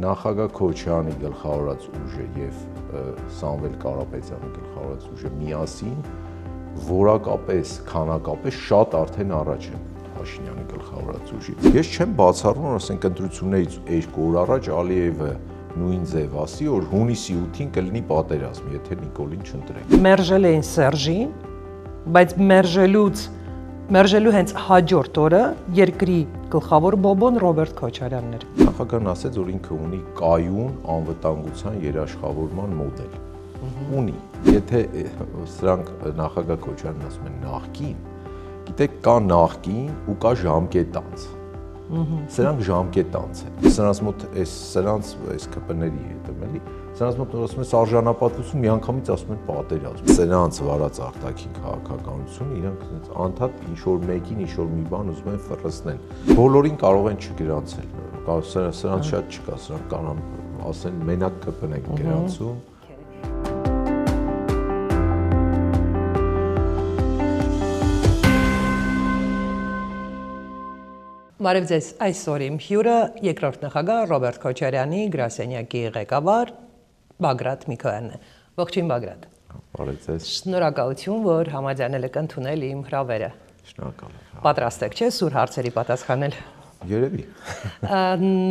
Նախագահ Քոչարյանի գլխավորած ուժը եւ Սամվել Կարապետյանի գլխավորած ուժը միասին որակապես, քանակապես շատ արդեն առաջ են Փաշինյանի գլխավորած ուժից։ Ես չեմ բացառում, որ ասենք ընտրություններից 2 օր առաջ Ալիևը նույն ձև ասի, որ հունիսի 8-ին կլինի պատերազմ, եթե Նիկոլին չընտրենք։ Մերժել էին Սերժին, բայց մերժելու հենց հաջորդ օրը երկրի գլխավոր բոբոն Ռոբերտ Քոչարյանն էր։ Նախագահն ասաց, որ ինքը ունի կայուն անվտանգության երաշխավորման մոդել։ Ունի։ Եթե սրանք նախագահ Քոչարյանն ասում են նախկին, գիտեք, կա նախկին ու կա ժամկետանց։ Սրանք ժամկետանց են։ Սրանց մոտ սրանց ԿՊ-ների հետ եմ էլի։ Սրանց մոտ ասում են սարժանապատվություն, միանգամից ասում են պատերազմ։ Սրանց վարած արտաքին քաղաքականությունը իրանք անդադ ինչ-որ մեկին ինչ-որ մի բան ուզում են ֆռսնել։ Բոլորին կարող են չգրանցել։ Սրանց շատ չկա, սրանք կարող ասեն մենակ ԿՊ-ն են գրանցում։ Բարև ձեզ, այսօր իմ հյուրը երկրորդ նախագահ Ռոբերտ Քոչարյանի գրասենյակի ղեկավար Բագրատ Միքոյանն է։ Ողջույն Բագրատ։ Բարև ձեզ։ Շնորհակալություն, որ համաձայնել եք ընդունել իմ հրավերը։ Շնորհակալ եմ։ Պատրաստ եք, չէ՞, սուր հարցերի պատասխանել։ Երևի։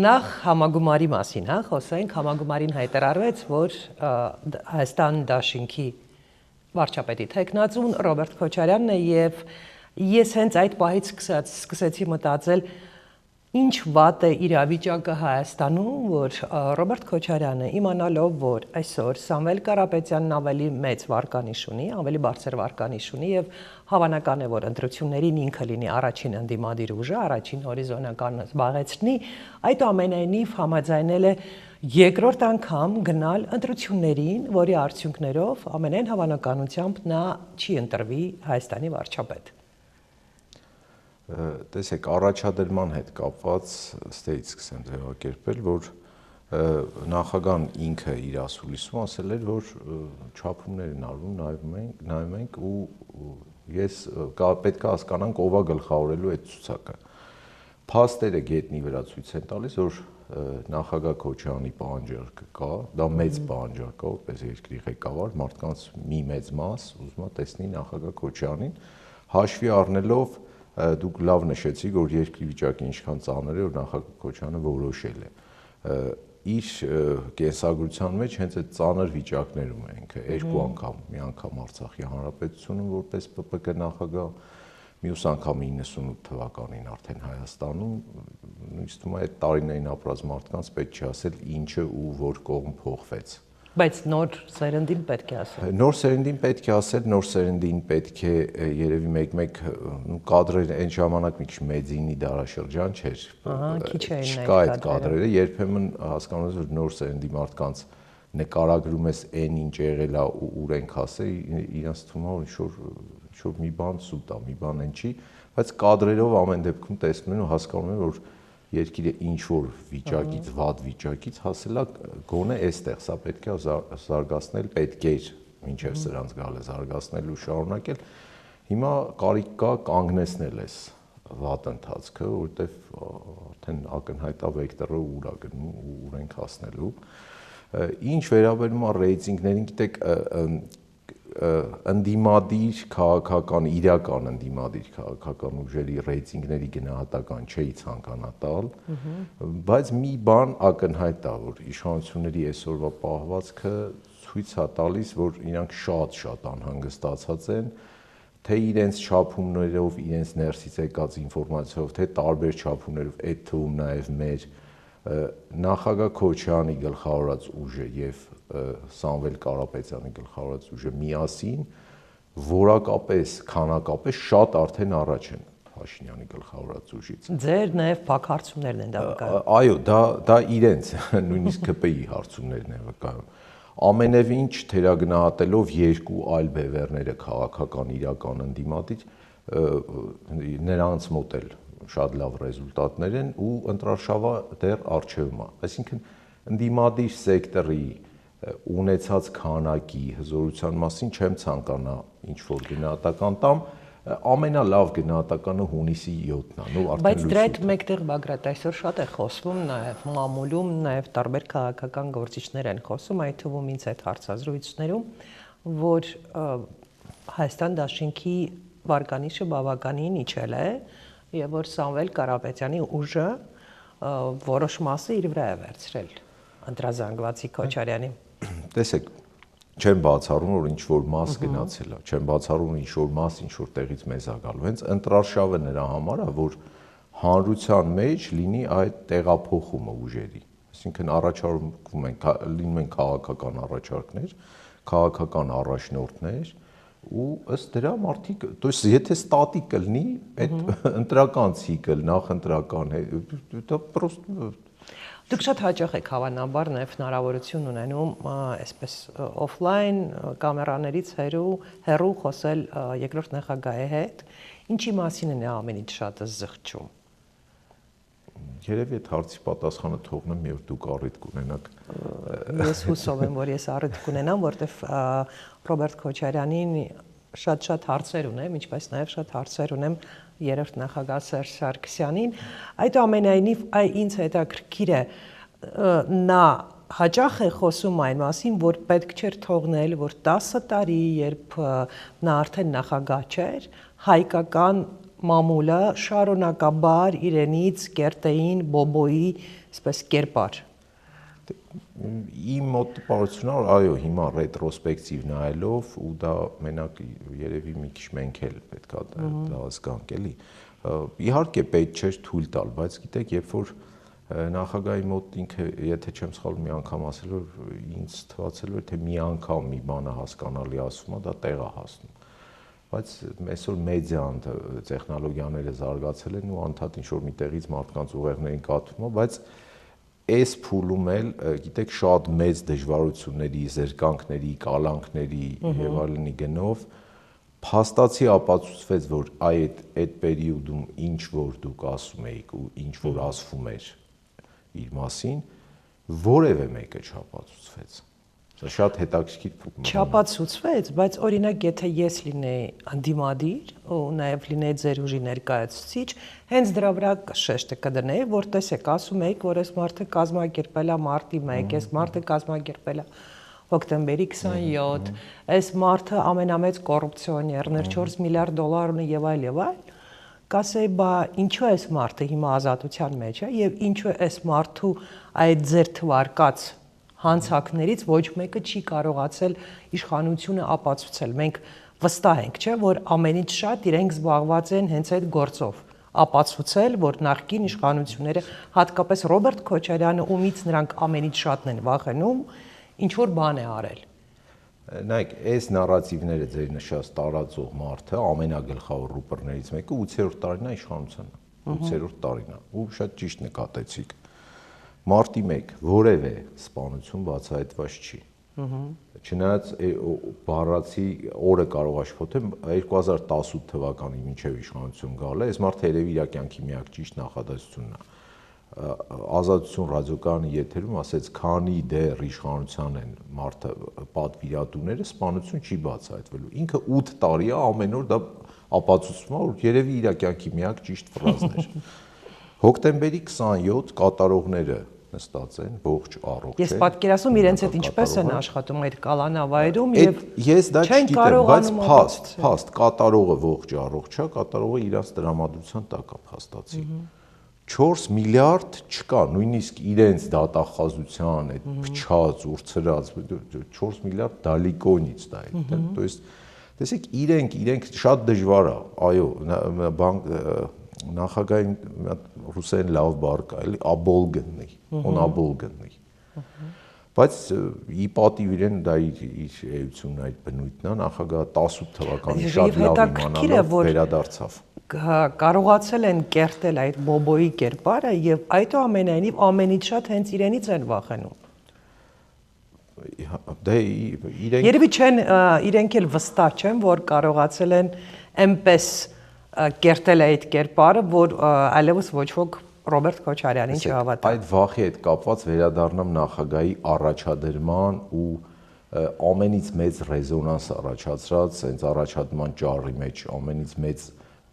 Նախ համագումարի մասին, խոսենք, համագումարին հայտարարվեց, որ Հայաստան դաշինքի վարչապետի թեկնածուն Ռոբերտ Քոչարյանն է եւ ես հենց այդ պահից սկսեցի մտածել, ինչ վատ է իրավիճակը Հայաստանում, որ Ռոբերտ Քոչարյանը իմանալով, որ այսօր Սամվել Կարապետյանն ավելի մեծ վարկանիշ ունի, ավելի բարձր վարկանիշ ունի եւ հավանական է, որ ընտրություններին ինքը լինի առաջին ընդդիմադիր ուժը, առաջին հորիզոնականը զբաղեցնի, այդուամենայնիվ համաձայնել է երկրորդ անգամ գնալ ընտրություններին, որի արդյունքներով ամենայն հավանականությամբ նա չի ընտրվի Հայաստանի վարչապետ։ Տեսեք, առաջադրման հետ կապված ստեից սկսեմ ձևակերպել, որ նախագահն ինքը իր ասուլիսում ասել էր, որ չափումներ են արվում, նայում ենք ու ես պետք է հասկանանք ով է գլխավորելու այդ ցուցակը։ Փաստերը գետնի վրա ցույց են տալիս, որ նախագահ Քոչարյանի պահանջարկը կա, դա մեծ պահանջարկ է, որպես երկրի ղեկավար, մարդկանց մի մեծ մաս ուզում է տեսնի նախագահ Քոչարյանին, հաշվի առնելով դուք լավ նշեցիք, որ երկրի վիճակը ինչքան ծանր է, որ նախագահ Քոչարյանը որոշել է։ Իր կենսագրության մեջ հենց այդ ծանր վիճակներում է ինքը երկու անգամ, մի անգամ Արցախի Հանրապետությունում որպես ՊՊԿ նախագահ, մյուս անգամ 98 թվականին արդեն Հայաստանում, ինձ թվում է այդ տարիներին ապրած մարդկանց պետք չի ասել ինչը ու որ կողմ փոխվեց։ Բայց նոր սերնդին պետք է ասել։ Նոր սերնդին պետք է ասել, նոր սերնդին պետք է երևի մեկ-մեկ կադրեր այն ժամանակ մի քիչ մեծինի դարաշրջան չէր։ Չկա այդ կադրերը, երբեմն հասկանում ես, որ նոր սերնդի մարդկանց նկարագրում ես այն ինչ եղել է ու ուր ենք հասել, իրենց թվում է ինչ-որ մի բան սուտ է, մի բան այն չի, բայց կադրերով ամեն դեպքում տեսնում են ու հասկանում են, որ երկիրը ինչ-որ վիճակից, վատ վիճակից հասել է գոնե այստեղ, սա պետք է զարգացնել, պետք էր մինչև սրանց գալը զարգացնել ու շարունակել։ Հիմա կարիք կա կանգնեցնել այս վատ ընթացքը, որովհետև արդեն ակնհայտ է վեկտորը ուր է գնում ու ուր ենք հասնելու։ Ինչ վերաբերում է ռեյտինգներին, գիտեք, ընդդիմադիր քաղաքական, իրական ընդդիմադիր քաղաքական ուժերի ռեյտինգների գնահատական չէի ցանկանա տալ, բայց մի բան ակնհայտ է, որ իշխանությունների այսօրվա պահվածքը ցույց է տալիս, որ իրանք շատ անհանգստացած են, թե իրենց չափումներով, իրենց ներսից եկած ինֆորմացիայով, թե տարբեր չափումներով, այդ թվում նաև մեր նախագահ Քոչարյանի գլխավորած ուժը եւ Սամվել Կարապետյանի գլխավորած ուժը միասին որակապես, քանակապես շատ արդեն առաջ են Փաշինյանի գլխավորած ուժից։ Ձեր նաև փակ հարցումներն են դա վկայում։ Այո, դա իրենց, նույնիսկ ԿՊ-ի հարցումներն են վկայում։ Ամենևին չթերագնահատելով երկու այլ բևեռները քաղաքական իրական ընդդիմադիր, նրանց մոտ էլ շատ լավ ռեզուլտատներ են ու ընտրարշավը դեռ առջևում է։ Այսինքն ընդդիմադիր սեկտորի ունեցած քանակի հզորության մասին չեմ ցանկանա ինչ որ գնահատական տամ, ամենալավ գնահատականը հունիսի 7-ն է, ու արդեն բայց դրա հետ մեկտեղ Բագրատ այսօր շատ է խոսվում նաև մամուլում, նաև տարբեր քաղաքական գործիչներ են խոսում, այդ թվում ինձ այդ հարցազրույցներում, որ Հայաստան դաշինքի վարկանիշը բավականին իջել է եւ որ Սամվել Կարապետյանի ուժը որոշ մասը իր վրա է վերցրել ընտրազանգվածի Քոչարյանի։ Տեսեք, չեմ բացառում, որ ինչ որ մաս գնացել է, չեմ բացառում, որ ինչ որ մաս ինչ որ տեղից մեզ է գալու։ Հենց ընտրարշավը նրա համար է, որ հանրության մեջ լինի այդ տեղափոխումը ուժերի։ Այսինքն առաջարկվում են լինում են քաղաքական առաջարկներ, քաղաքական առաջնորդներ, ու ըստ դրա մարդիկ, то есть եթե ստատիկ կլինի, այդ ընտրական ցիկլ, նախընտրական, դա պրոստը Դուք շատ հաճախ եք հավանաբար նաև հնարավորություն ունենում այսպես օֆլայն կամերաներից հեռու խոսել երկրորդ նախագահի հետ, ինչի մասին է ամենից շատը զղջում։ Երևի այդ հարցի պատասխանը թողնեմ, եւ դուք առիթ կունենաք։ Ես հուսով եմ, որ ես առիթ կունենամ, որտեվ Ռոբերտ Քոչարյանին շատ հարցեր ունեմ, ինչպես նաև շատ հարցեր ունեմ երրորդ նախագահ Սերժ Սարգսյանին, այդուամենայնիվ ինձ հետաքրքիր է նա հաճախ է խոսում այն մասին, որ պետք չէր թողնել, որ 10 տարի, երբ նա արդեն նախագահ չէր, հայկական մամուլը շարունակաբար իրենից կերտեին բոբոյի, այսպես կերպար։ Իմ մոտ տպավորությունն է, այո, հիմա ռետրոսպեկտիվ նայելով, ու դա մենակ երևի մի քիչ մենք էլ պետք է դա հասկանանք, էլի։ Իհարկե պետք չէր թույլ տալ, բայց գիտեք, երբ որ նախագահի մոտ ինքը, եթե չեմ սխալվում, մի անգամ ասել որ ինձ թվացել որ թե մի անգամ մի բանը հասկանալի ասում է, դա տեղ է հասնում։ Բայց այսօր մեդիան, տեխնոլոգիաները զարգացել են ու անդադ ինչ որ միտեղից մարդկանց ուղեղներին կաթվում է, բայց այս փուլում էլ, գիտեք, շատ մեծ դժվարությունների, զրկանքների, կալանքների եւ այլնի գնով փաստացի ապացուցվեց, որ այդ պերիոդում ինչ որ դուք ասում եք ու ինչ որ ասվում էր իր մասին, որևէ մեկը չապացուցվեց։ Սա շատ հետաքրքիր չապացուցվեց, բայց օրինակ եթե ես լինեի անդիմադիր ու նաև լինեի ձեր ուժի ներկայացուցիչ, հենց դրա վրա շեշտը կդնեի, որ տեսեք, ասում եք, որ այս մարդը կազմակերպել է մարտի 1, այս մարդը կազմակերպել է հոկտեմբերի 27, այս մարդը ամենամեծ կոռուպցիոներն էր, 4 միլիարդ դոլար ունի եւ այլ, կասեի, բա ինչու այս մարդը հիմա ազատության մեջ է եւ ինչու այս մարդու այդ ձեր թվարկած հանցակներից ոչ մեկը չի կարողացել իշխանությունը ապացուցել։ Մենք վստահ ենք, չէ, որ ամենից շատ իրենք զբաղված են հենց այդ գործով, ապացուցել, որ նախկին իշխանությունները, հատկապես Ռոբերտ Քոչարյանը, ումից նրանք ամենից շատն են վախենում, ինչ որ բան է արել։ Նայեք, այս նարատիվները ձեր նշած տարածող մարդը ամենագլխավոր ռուպերներից մեկը 8-րդ տարին է իշխանության, 8-րդ տարին է, ու շատ ճիշտ նկատեցիք։ Մարտի 1 որևէ սպանություն բացահայտված չի։ Չնայած բառացի օրը կարող է շփոթել 2018 թվականի մինչև իշխանություն գալը, այս մարդը երևի իր կյանքի միակ ճիշտ նախադասությունն է։ Ազատություն ռադիոկայանի եթերում ասեց, քանի դեռ իշխանության են մարդը պատվիրատուները, սպանություն չի բացահայտվելու։ Ինքը 8 տարի է ամեն օր դա ապացուցում է, որ երևի իր կյանքի միակ ճիշտ ֆրազն էր։ Հոկտեմբերի 27 կատարողները նստած են ողջ առողջ։ Ես պատկերացնում իրենց հետ ինչպես են աշխատում այդ կալանավայրում եւ ես դա չգիտեմ, բայց փաստ կատարողը ողջ առողջ է, կատարողը իրաց տրամադրության տակ է փաստացի։ 4 միլիարդ չկա, նույնիսկ իրենց դատախազության այդ փչած, ուրցրած 4 միլիարդ դալիկոնից դա է, то есть տեսեք իրենք շատ դժվար է, այո, բանկ նախագահին ռուսերեն լավ բառ կա, էլի աբոլգննի, on աբոլգննի։ Բայց ի պատիվ իրեն դա իր էությունն այդ բնույթն է, նախագահը 18 թվականին շատ լավ իմանալով վերադարձավ։ Կարողացել են կերտել այդ բոբոյի կերպարը եւ այդուամենայնիվ ամենից շատ հենց իրենից են վախենում։ Դե իրենք Երևի չեն իրենք էլ վստահ չեն, որ կարողացել են այնպես կերտել այդ կերպարը, որ այլևս ոչ ոք Ռոբերտ Քոչարյանին չհավատա։ Այդ վախի հետ կապված վերադառնամ նախագահի առաջադրման ու ամենից մեծ ռեզոնանս առաջացրած, հենց առաջադման ճառի մեջ ամենից մեծ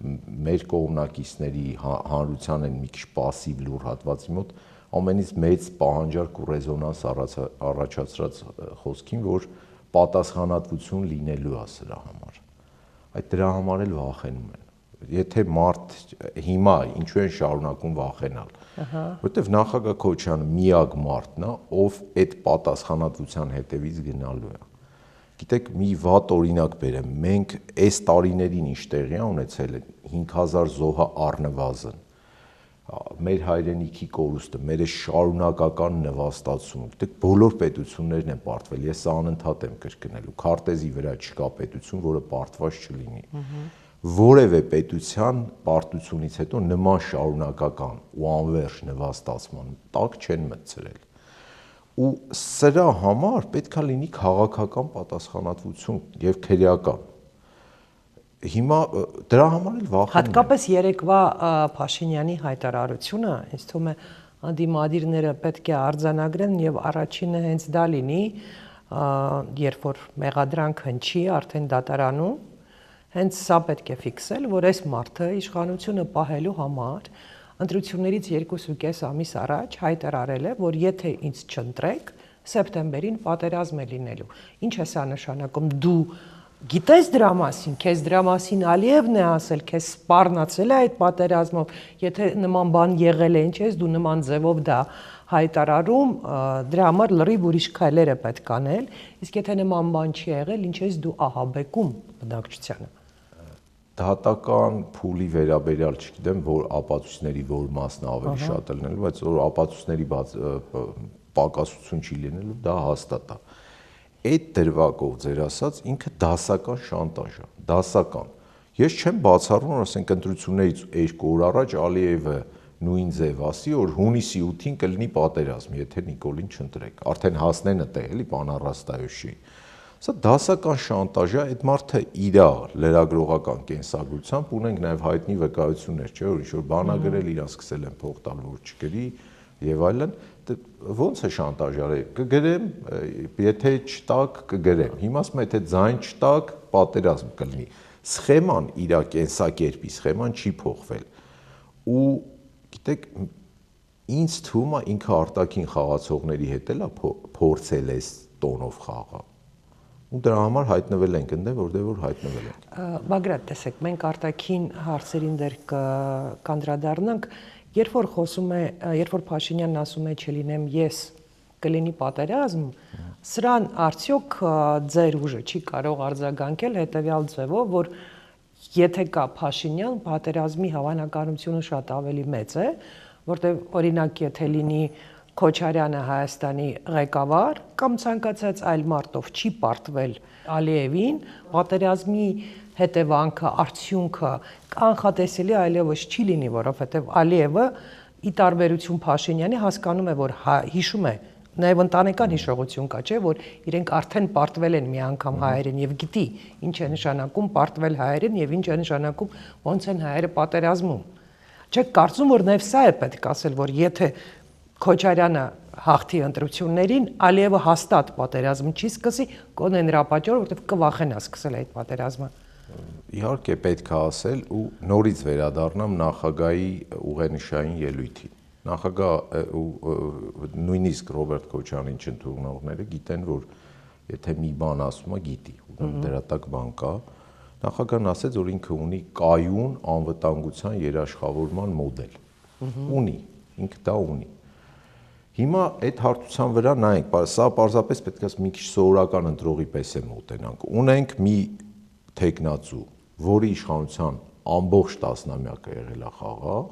մեր կողմնակիցների հանրության են մի քիչ пассив լուր հատվածի մոտ ամենից մեծ պահանջարկ ու ռեզոնանս առաջացրած խոսքին, որ պատասխանատվություն լինելու է սրա համար։ Այդ դրա համար էլ վախենում են։ Եթե մարդ հիմա ինչու են շարունակում վախենալ, որտեվ նախագահ Քոչարյանը միակ մարդն է, ով այդ պատասխանատվության հետևից գնալու է։ Գիտեք, մի վատ օրինակ բերեմ, մենք այս տարիներին ինչ տեղի է ունեցել 5000 զոհը առնվազն։ Մեր հայրենիքի կորուստը, մեր շարունակական նվաստացումը, դեք բոլոր պետություններն են պարտվել, ես անընդհատ եմ կրկնելու, քարտեզի վրա չկա պետություն, որը պարտված չլինի։ Որևէ պետության պարտությունից հետո նման շարունակական ու անվերջ նվաստացման տակ չեն մտցրել։ Ու սրա համար պետքա լինի քաղաքական պատասխանատվություն եւ քրեական։ Հիմա դրա համար էլ վախենում եմ։ Հատկապես երեկվա Փաշինյանի հայտարարությունը, ինձ թվում է անդիմադիրները պետք է արձանագրեն եւ առաջինը հենց դա լինի, երբ որ մեղադրանք հնչի արդեն դատարանում, հենց սա պետք է ֆիքսել, որ այս մարդը իշխանությունը պահելու համար ընտրություններից 2.5 ամիս առաջ հայտարարել է, որ եթե ինձ չընտրեք, սեպտեմբերին պատերազմ է լինելու։ Ինչ է սա նշանակում։ Դու գիտես դրա մասին, քեզ դրա մասին Ալիևն է ասել, քեզ սպառնացել է այդ պատերազմով, եթե նման բան եղել է, ինչ ես դու նման ձևով դա հայտարարում, դրա համար լրիվ ուրիշ քայլեր է պետք անել, իսկ եթե նման բան չի եղել, ինչ ես դու ահաբեկում բնակչությանը։ Դատական փուլի վերաբերյալ չգիտեմ, որ ապացույցների որ մասն ավելի շատ է լինելու, բայց որ ապացույցների պակասություն չի լինելու, դա հաստատ է։ Այդ դրվագով ձեր ասած ինքը դասական շանտաժ է, դասական։ Ես չեմ բացառում, որ ասենք ընտրություններից 2 օր առաջ Ալիևը նույն ձև ասի, որ հունիսի 8-ին կլինի պատերազմ, եթե Նիկոլին չընտրեք։ Արդեն հասնեն այդտեղ, էլի պան Առաստայոշի։ Սա դասական շանտաժ է, այդ մարդը իր լրագրողական կենսագրությամբ ունենք նաև հայտնի վկայություններ, չէ՞ որ ինչ-որ բանա գրել, իրան սկսել են փող տալ, որ չգրի եւ այլն, ոնց է շանտաժ արել, կգրեմ, եթե չտակ կգրեմ։ Հիմա ասում եմ, եթե ձայն չտակ, պատերազմ կլինի։ Սխեման իր կենսակերպի սխեման չի փոխվել։ Ու գիտեք, ինձ թվում է ինքը արտաքին խաղացողների հետ էլ փորձել է տոնով խաղալ։ Ու դրա համար հայտնվել ենք այնտեղ, որտեղ որ հայտնվել ենք։ Բագրատ, տեսեք, մենք արտաքին հարցերին դեռ կանդրադառնանք, երբ որ Փաշինյանն ասում է չլինեմ ես, կլինի պատերազմ, սրան արդյոք ձեր ուժը չի կարող արձագանքել հետևյալ ձևով, որ եթե կա Փաշինյան, պատերազմի հավանականությունը շատ ավելի մեծ է, որտեղ օրինակ եթե լինի Քոչարյանը Հայաստանի ղեկավար կամ ցանկացած այլ մարդով չի պարտվել Ալիևին, պատերազմի հետևանքը, արդյունքը կանխատեսելի այլևս չի լինի, որովհետև Ալիևը ի տարբերություն Փաշինյանի հասկանում է, որ հիշում է, նաև ընտանեկան հիշողություն կա, չէ, որ իրենք արդեն պարտվել են մի անգամ հայերին եւ գիտի ինչ է նշանակում պարտվել հայերին եւ ինչ է նշանակում ոնց են հայերը պատերազմում։ Չեք կարծում, որ նաև սա է պետք ասել, որ եթե Քոչարյանը հաղթի ընտրություններին, Ալիևը հաստատ պատերազմ չի սկսի, կոնե նրա պատճառով, որտեղ կվախենա սկսել այդ պատերազմը։ Իհարկե պետք է ասել ու նորից վերադառնամ նախագահի ուղենիշային ելույթին։ Նախագահ նույնիսկ Ռոբերտ Քոչարյանին չընդունողները գիտեն, որ եթե մի բան ասում է, գիտի, դրա տակ բան կա։ Նախագահն ասեց, որ ինքը ունի կայուն անվտանգության երաշխավորման մոդել։ Ունի, ինքը դա ունի։ Հիմա այդ հարթության վրա նայենք, սա պարզապես պետք է մի քիչ սովորական ընտրողի պես է մոտենանք։ Ունենք մի թեկնածու, որի իշխանության ամբողջ տասնամյակը եղել է խաղաղ,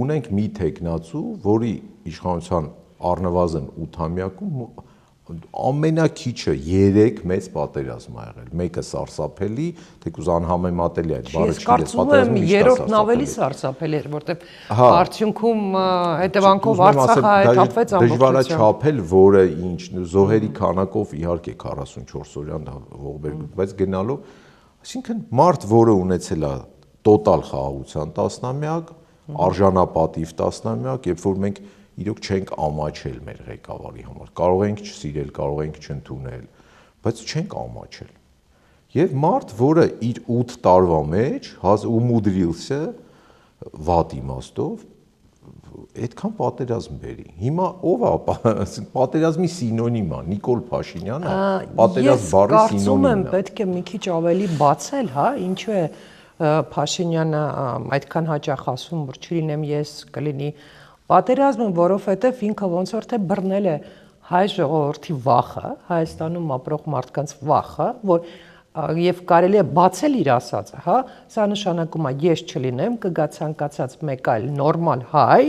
ունենք մի թեկնածու, որի իշխանության առնվազն 8-ամյակում ամենակիչը 3 մեծ պատերազմ ա եղել։ Մեկը սարսափելի, թեկուզ անհամեմատելի այդ բառը չի պատերազմի։ Ես կարծում եմ երրորդն ավելի սարսափելի էր, որտեղ արդյունքում հետևանքով Արցախը հայթափվեց ամբողջությամբ։ Դժվար է չափել, որը ինչ զոհերի քանակով իհարկե 44 օրյան դա ողբերգ, բայց գնալով, այսինքն մարդ, որը ունեցել է տոտալ խաղաղության տասնամյակ, արժանապատիվ տասնամյակ, երբ որ մենք իրոք չենք ամաչել մեր ղեկավարի համար, կարող ենք չսիրել, կարող ենք չընդունել, բայց չենք ամաչել։ Եվ մարդ, որը իր 8 տարվա մեջ umudrился վատ իմաստով այդքան պատերազմ բերի։ Հիմա ով է պատերազմի սինոնիմ է Նիկոլ Փաշինյանը, պատերազմ բառի Կարծում սինոնիմն եմ է։ պետք է մի քիչ ավելի բացել, հա, ինչու է Փաշինյանը այդքան հաճախ ասում, որ չլինեմ ես, կլինի պատերազմը, որովհետև ինքը ոնց որ թե բռնել է հայ ժողովրդի վախը, Հայաստանում ապրող մարդկանց վախը, որ եւ կարելի է բացել իր ասածը, հա, սա նշանակում է ես չլինեմ, կգա ցանկացած մեկ այլ նորմալ հայ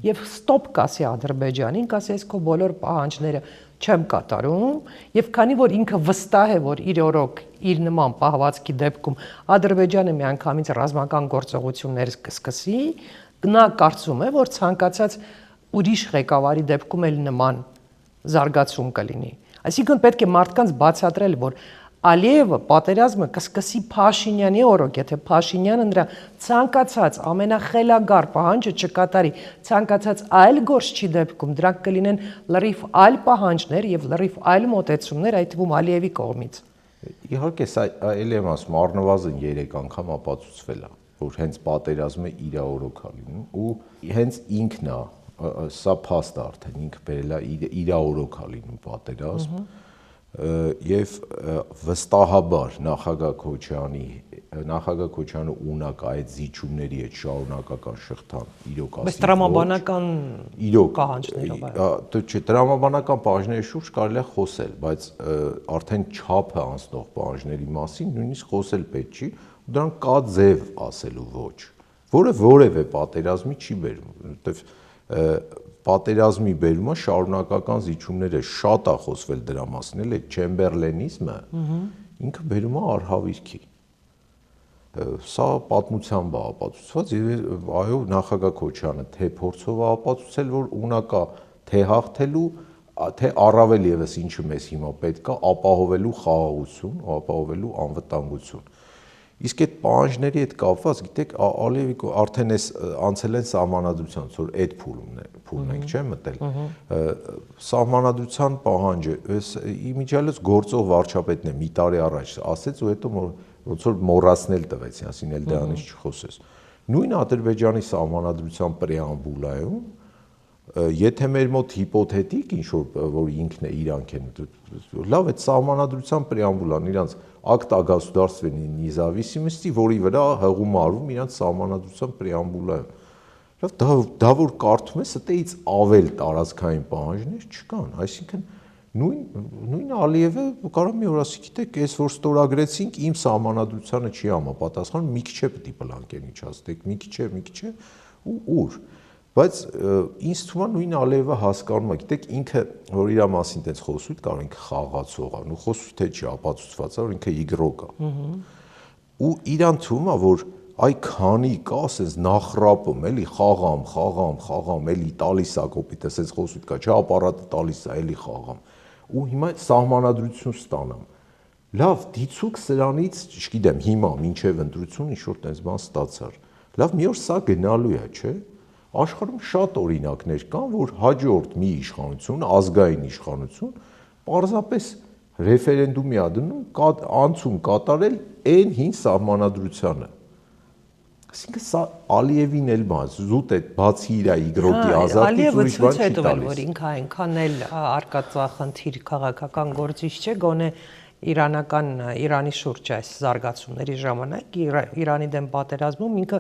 եւ ստոպ կասի Ադրբեջանին, կասի ես քո բոլոր պահանջները չեմ կատարում, եւ քանի որ ինքը վստահ է, որ իր օրոք իր նման պահվածքի դեպքում Ադրբեջանը միանգամից ռազմական գործողություններ կսկսի, նա կարծում է, որ ցանկացած ուրիշ ղեկավարի դեպքում էլ նման զարգացում կլինի։ Այսինքն պետք է մարդկանց բացատրել, որ Ալիևը պատերազմը կսկսի Փաշինյանի օրոք, եթե Փաշինյանը նրա ցանկացած ամենախելագար պահանջը չկատարի, ցանկացած այլ գործչի դեպքում դրանք կլինեն լրիվ այլ պահանջներ եւ լրիվ այլ մոտեցումներ, այդ թվում Ալիևի կողմից։ Իհարկե, սա էլի եմ ասում, առնվազն 3 անգամ ապացուցվել է, որ հենց պատերազմը իր օրոք է լինում ու հենց ինքն է, սա փաստ է արդեն, ինքը բերել է իր օրոք է լինում պատերազմ։ Եվ վստահաբար նախագահ Քոչյանը ունակ այդ զիջումների այդ շարունակական շղթան իրոք ասի։ Բայց տրամաբանական պահանջներով չէ, տրամաբանական պահանջների շուրջ կարելի է խոսել, բայց արդեն չափը անցնող պահանջների մասին նույնիսկ խոսել պետք չի, ու դրանք կա ձև ասելու ոչ, որը որևէ պատերազմի չի բերում, որովհետև պատերազմի բերումը շարունակական զիջումները շատ է խոսվել դրա մասին, էլ այդ չեմբերլենիզմը ինքը բերում է արհավիրքի։ Սա պատմությամբ է ապացուցված եւ այո նախագահ Քոչյանը թե փորձով է ապացուցել, որ ունակա թե հաղթելու, թե առավել եւս ինչը մեզ հիմա պետք է ապահովելու խաղաղություն, ապահովելու անվտանգություն։ Իսկ այդ պահանջների հետ կապված, գիտեք, Ալիևի արդեն էս անցել են սահմանադրության, որ այդ փուլն ենք, չէ՞ մտել։ Սահմանադրության պահանջը, էս իմիջիալից գործող վարչապետն է մի տարի առաջ ասեց ու հետո ոնց որ մոռացնել տվեց, ասին էլ դրանից չխոսես։ Նույն Ադրբեջանի սահմանադրության պրեամբուլայում եթե մեր մոտ հիպոթետիկ ինչ-որ ինքն է իրանք են, լավ, այդ սահմանադրության պրեամբուլան իրանց акт о государственной независимости, որի վրա հղում արվում իրանց սահմանադրության պրեամբուլայում։ Լավ, դա որ կարդում ես, այդից ավել տարածքային պահանջներ չկան, այսինքն նույն Ալիևը կարող մի օր ասի, գիտեք, այս որ ստորագրեցինք, իմ սահմանադրությանը չի համապատասխանում, մի քիչ է պետք է պլանկեն իջացնեք, մի քիչ է ու ուր։ Բայց ինձ թվում է նույն Ալիևը հասկանում է, գիտեք, ինքը որ իր մասին տենց խոսույթ կարող ինքը խաղացող է, ու խոսույթը չի ապացուցված, որ ինքը իգրոկ է։ Ու իրան թվում է, որ այ քանի կա, ասես նախրապում, էլի խաղամ, էլի տալիս է կոպիտ, ասես խոսույթ կա, չէ, ապարատը տալիս է, էլի խաղամ։ Ու հիմա սահմանադրություն ստանամ։ Լավ, դիցուք սրանից, չգիտեմ, հիմա մինչև ընտրություն ինչ-որ տենց բան ստացար։ Լավ, մի օր սա գնալու է, չէ՞։ Աշխարհում շատ օրինակներ կան, որ հաջորդ մի իշխանություն, ազգային իշխանություն, պարզապես ռեֆերենդումի ա դնում անցում կատարել այն հին սահմանադրությանը։ Այսինքն սա Ալիևին էլ զուտ է բացի իր իգրոկի ազատից ուրիշ բան չի տալիս։ Որ ինքը այնքան էլ արկածախնդիր քաղաքական գործիչ չէ, գոնե Իրանի շուրջ այս զարգացումների ժամանակ Իրանի դեմ պատերազմում ինքը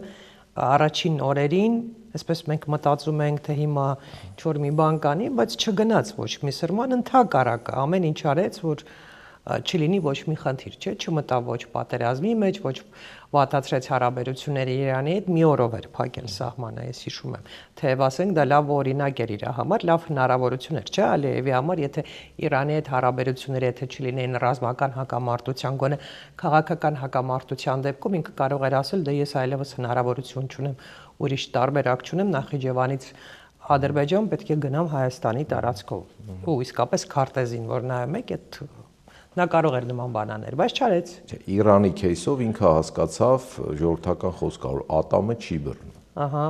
առաջին օրերին, այսպես մենք մտածում ենք, թե հիմա ինչ-որ մի բան կանի, բայց չգնաց ոչ մի սրման, ընդհակառակը ամեն ինչ արեց, որ չլինի ոչ մի խնդիր, չէ, չմտավ ոչ պատերազմի մեջ, ոչ վատացրեց հարաբերությունները Իրանի հետ, մի օրով էր փակել սահմանը, ես հիշում եմ, թեև ասենք դա լավ օրինակ էր իր համար, լավ հնարավորություն էր, չէ, Ալիևի համար, եթե Իրանի հետ հարաբերությունները եթե չլինեին ռազմական հակամարտության, գոնե քաղաքական հակամարտության դեպքում ինքը կարող էր ասել, դե ես այլևս հնարավորություն չունեմ, ուրիշ տարբերակ չունեմ, Նախիջևանից Ադրբեջան պետք է գնամ Հայաստանի տարածքով։ Ու իսկապես քարտեզին, որ նայում եք, այդ նա կարող էր նման բանաներ, բայց չարեց։ Իրանի кейսով ինքը հասկացավ ժողովրդական խոսքը, որ ատամը չի բռնում։ Ահա։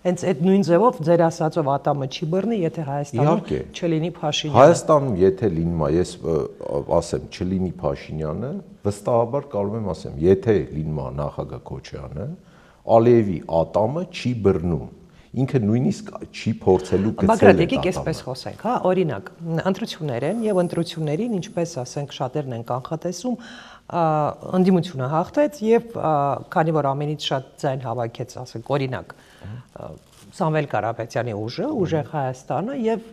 Հենց այդ նույն ձևով ձեր ասածով ատամը չի բռնի, եթե Հայաստանում չլինի Փաշինյանը։ Հայաստանում եթե լինում է, ես ասեմ, չլինի Փաշինյանը, վստահաբար կարող եմ ասեմ, եթե լինում է նախագահ Քոչարյանը, Ալիևի ատամը չի բռնում։ Ինքը նույնիսկ չի փորձելու գցել։ Բագրատ, եկեք այսպես խոսենք, հա, օրինակ, ընտրություններ են եւ ընտրություններին, ինչպես ասենք, շատերն են կանխատեսում, ընդդիմությունը հաղթեց եւ քանի որ ամենից շատ ձայն հավաքեց, ասենք, օրինակ, Սամվել Կարապետյանի ուժը, Ուժեղ Հայաստանը եւ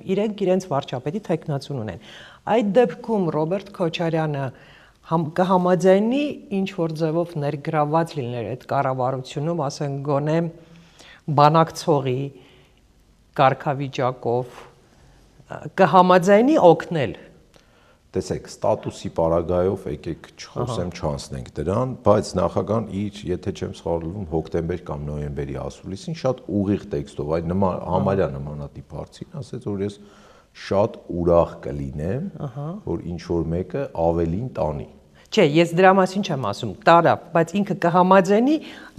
իրենց վարչապետի թեկնածուն ունեն։ Այդ դեպքում Ռոբերտ Քոչարյանը կհամաձայնի ինչ որ ձևով ներգրաված լինել այդ կառավարությունում, ասենք, գոնե բանակցողի կարգավիճակով կհամաձայնի օգնել։ Տեսեք, ստատուսի պարագայով եկեք չխոսեմ, չանցնենք դրան, բայց նախագահան իր, եթե չեմ սխալվում, հոկտեմբեր կամ նոյեմբերի ասուլիսին շատ ուղիղ տեքստով, այդ համարյա նմանատիպ հարցին ասեց, որ ես շատ ուրախ կլինեմ, որ ինչ որ մեկը ավելին տանի։ Չէ, ես դրա մասին չեմ ասում, տարավ, բայց ինքը կհամաձայնի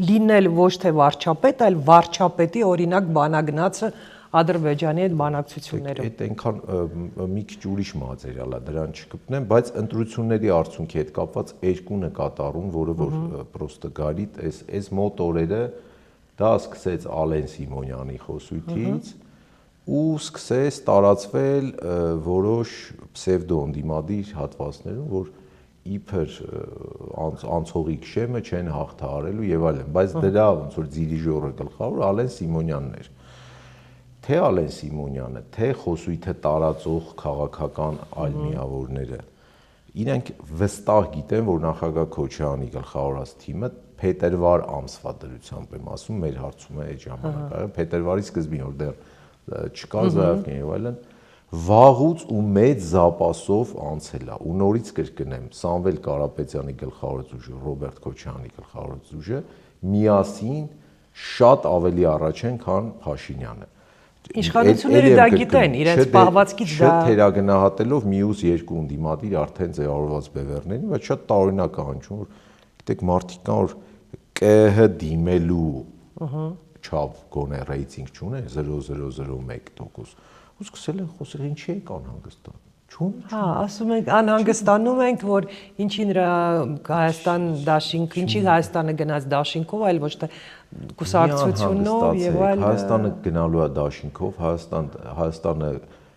լինել ոչ թե վարչապետ, այլ վարչապետի օրինակ բանագնացը Ադրբեջանի հետ բանակցություններում։ Այդ այնքան մի քիչ ուրիշ մատերիալ է, դրան չկպնեմ, բայց ընտրությունների արդյունքի հետ կապված երկու նկատառում, որը որ պրոստը գարիտ, այս մոտ օրերը դա սկսեց Ալեն Սիմոնյանի խոսույթից ու սկսեց տարածվել որոշ պսևդո ընդդիմադիր հատվածներում, որ իբր անցողի քշեմը չեն հաղթահարելու եւ այլն, բայց դրա ոնց որ դիրիժորը գլխավոր Ալեն Սիմոնյանն էր։ Թե Ալեն Սիմոնյանը, թե խոսույթը տարածող քաղաքական այլ միավորները, իրենք վստահ գիտեն, որ նախագահ Քոչարյանի գլխավորած թիմը փետրվար ամսվա դրությամբ եմ ասում, մեր հարցում է այդ ժամանակը, փետրվարի սկզբին, որ դեռ չկար զայավքն եւ այլն, վաղուց ու մեծ զապասով անցել է ու նորից կրկնեմ Սամվել Կարապետյանի գլխավորած ուժը, Ռոբերտ Քոչարյանի գլխավորած ուժը միասին շատ ավելի առաջ են, քան Փաշինյանը։ Իշխանությունները դա գիտեն, իրենց պահվածքից դա չթերագնահատելով մյուս երկու ընդդիմադիր արդեն ձևավորված բևեռներին, բայց շատ տարօրինակ է հնչում, որ գիտեք մարդիկ կան, որ ԿՀ դիմելու չափ գոնե ռեյտինգ չունեն 0.001%, ու սկսել են խոսել, ինչի եք անհանգստանում։ Հա, ասում ենք անհանգստանում ենք, որ ինչի նրա Հայաստան դաշինք, ինչի Հայաստանը գնաց դաշինքով, այլ ոչ թե կուսակցությունով եւ այլ։ Հայաստանը գնալու է դաշինքով, Հայաստանը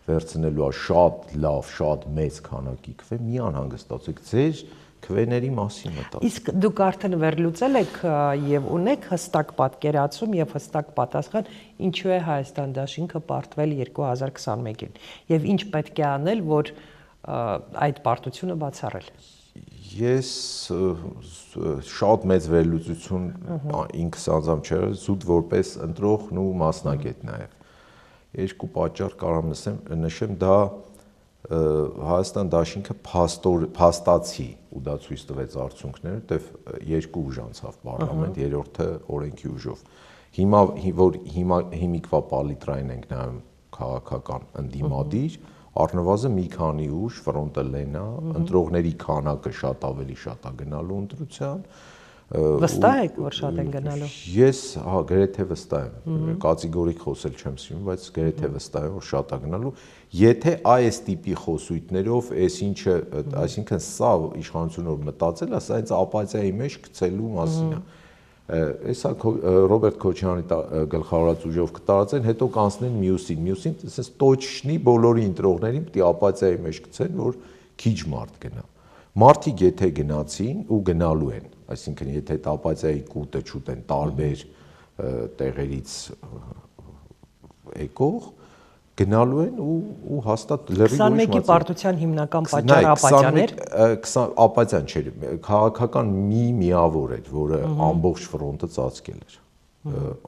վերցնելու է շատ լավ, շատ մեծ քանակի քվե, մի անհանգստացեք, ձեր քվեների մասին մտածեք։ Իսկ դուք արդեն վերլուծել եք եւ ունեք հստակ պատկերացում եւ հստակ պատասխան, ինչու է Հայաստան դաշինքը պարտվել 2021-ին եւ ինչ պետք է անել, որ այդ պարտությունը բացառել։ Ես շատ մեծ վերլուծություն ինքս անձամբ չէ, զուտ որպես ընտրողն ու մասնագետ նաեւ։ Երկու պատճառ կարող եմ նշեմ, դա Հայաստան դաշինքը փաստացի ու դա ցույց տվեց արդյունքները, որտեվ երկու ուժ անցավ պարլամենտ, երրորդը օրենքի ուժով։ Հիմա հիմիկվա պալիտրային ենք նայում քաղաքական ընդդիմադիր, առնվազն մի քանի ուժ ֆրոնտը լենա, ընտրողների քանակը շատ ավելի շատ է գնալու ընտրության։ Վստահ եք, որ շատ են գնալու։ Ես հա գրեթե վստահ եմ, կատեգորիկ խոսել չեմ սիրում, բայց գրեթե վստահ եմ, որ շատ է գնալու։ Եթե այս տիպի խոսույթներով այս ինչը, այսինքն սա իշխանությունը մտածել է, սա հենց ապաթիայի մեջ գցելու մասին է։ Էսա Ռոբերտ Քոչարյանի գլխավորած ուժով կտարածեն, հետո կանցնեն մյուսին, ասես տոչնի բոլորի ընտրողներին պիտի ապաթիայի մեջ գցեն, որ քիչ մարդ գնա։ Մարդիկ եթե գնացին ու գնալու են, այսինքն եթե ապաթիայի կուտը չուտեն տարբեր տեղերից եկող, գնալու են ու հաստատ լրիվ ուրիշ 21-ի պարտության հիմնական պատճառը ապաթիան էր։ Ապաթիան չէր, քաղաքական մի միավոր էր, որը ամբողջ ֆրոնտը ծածկել էր։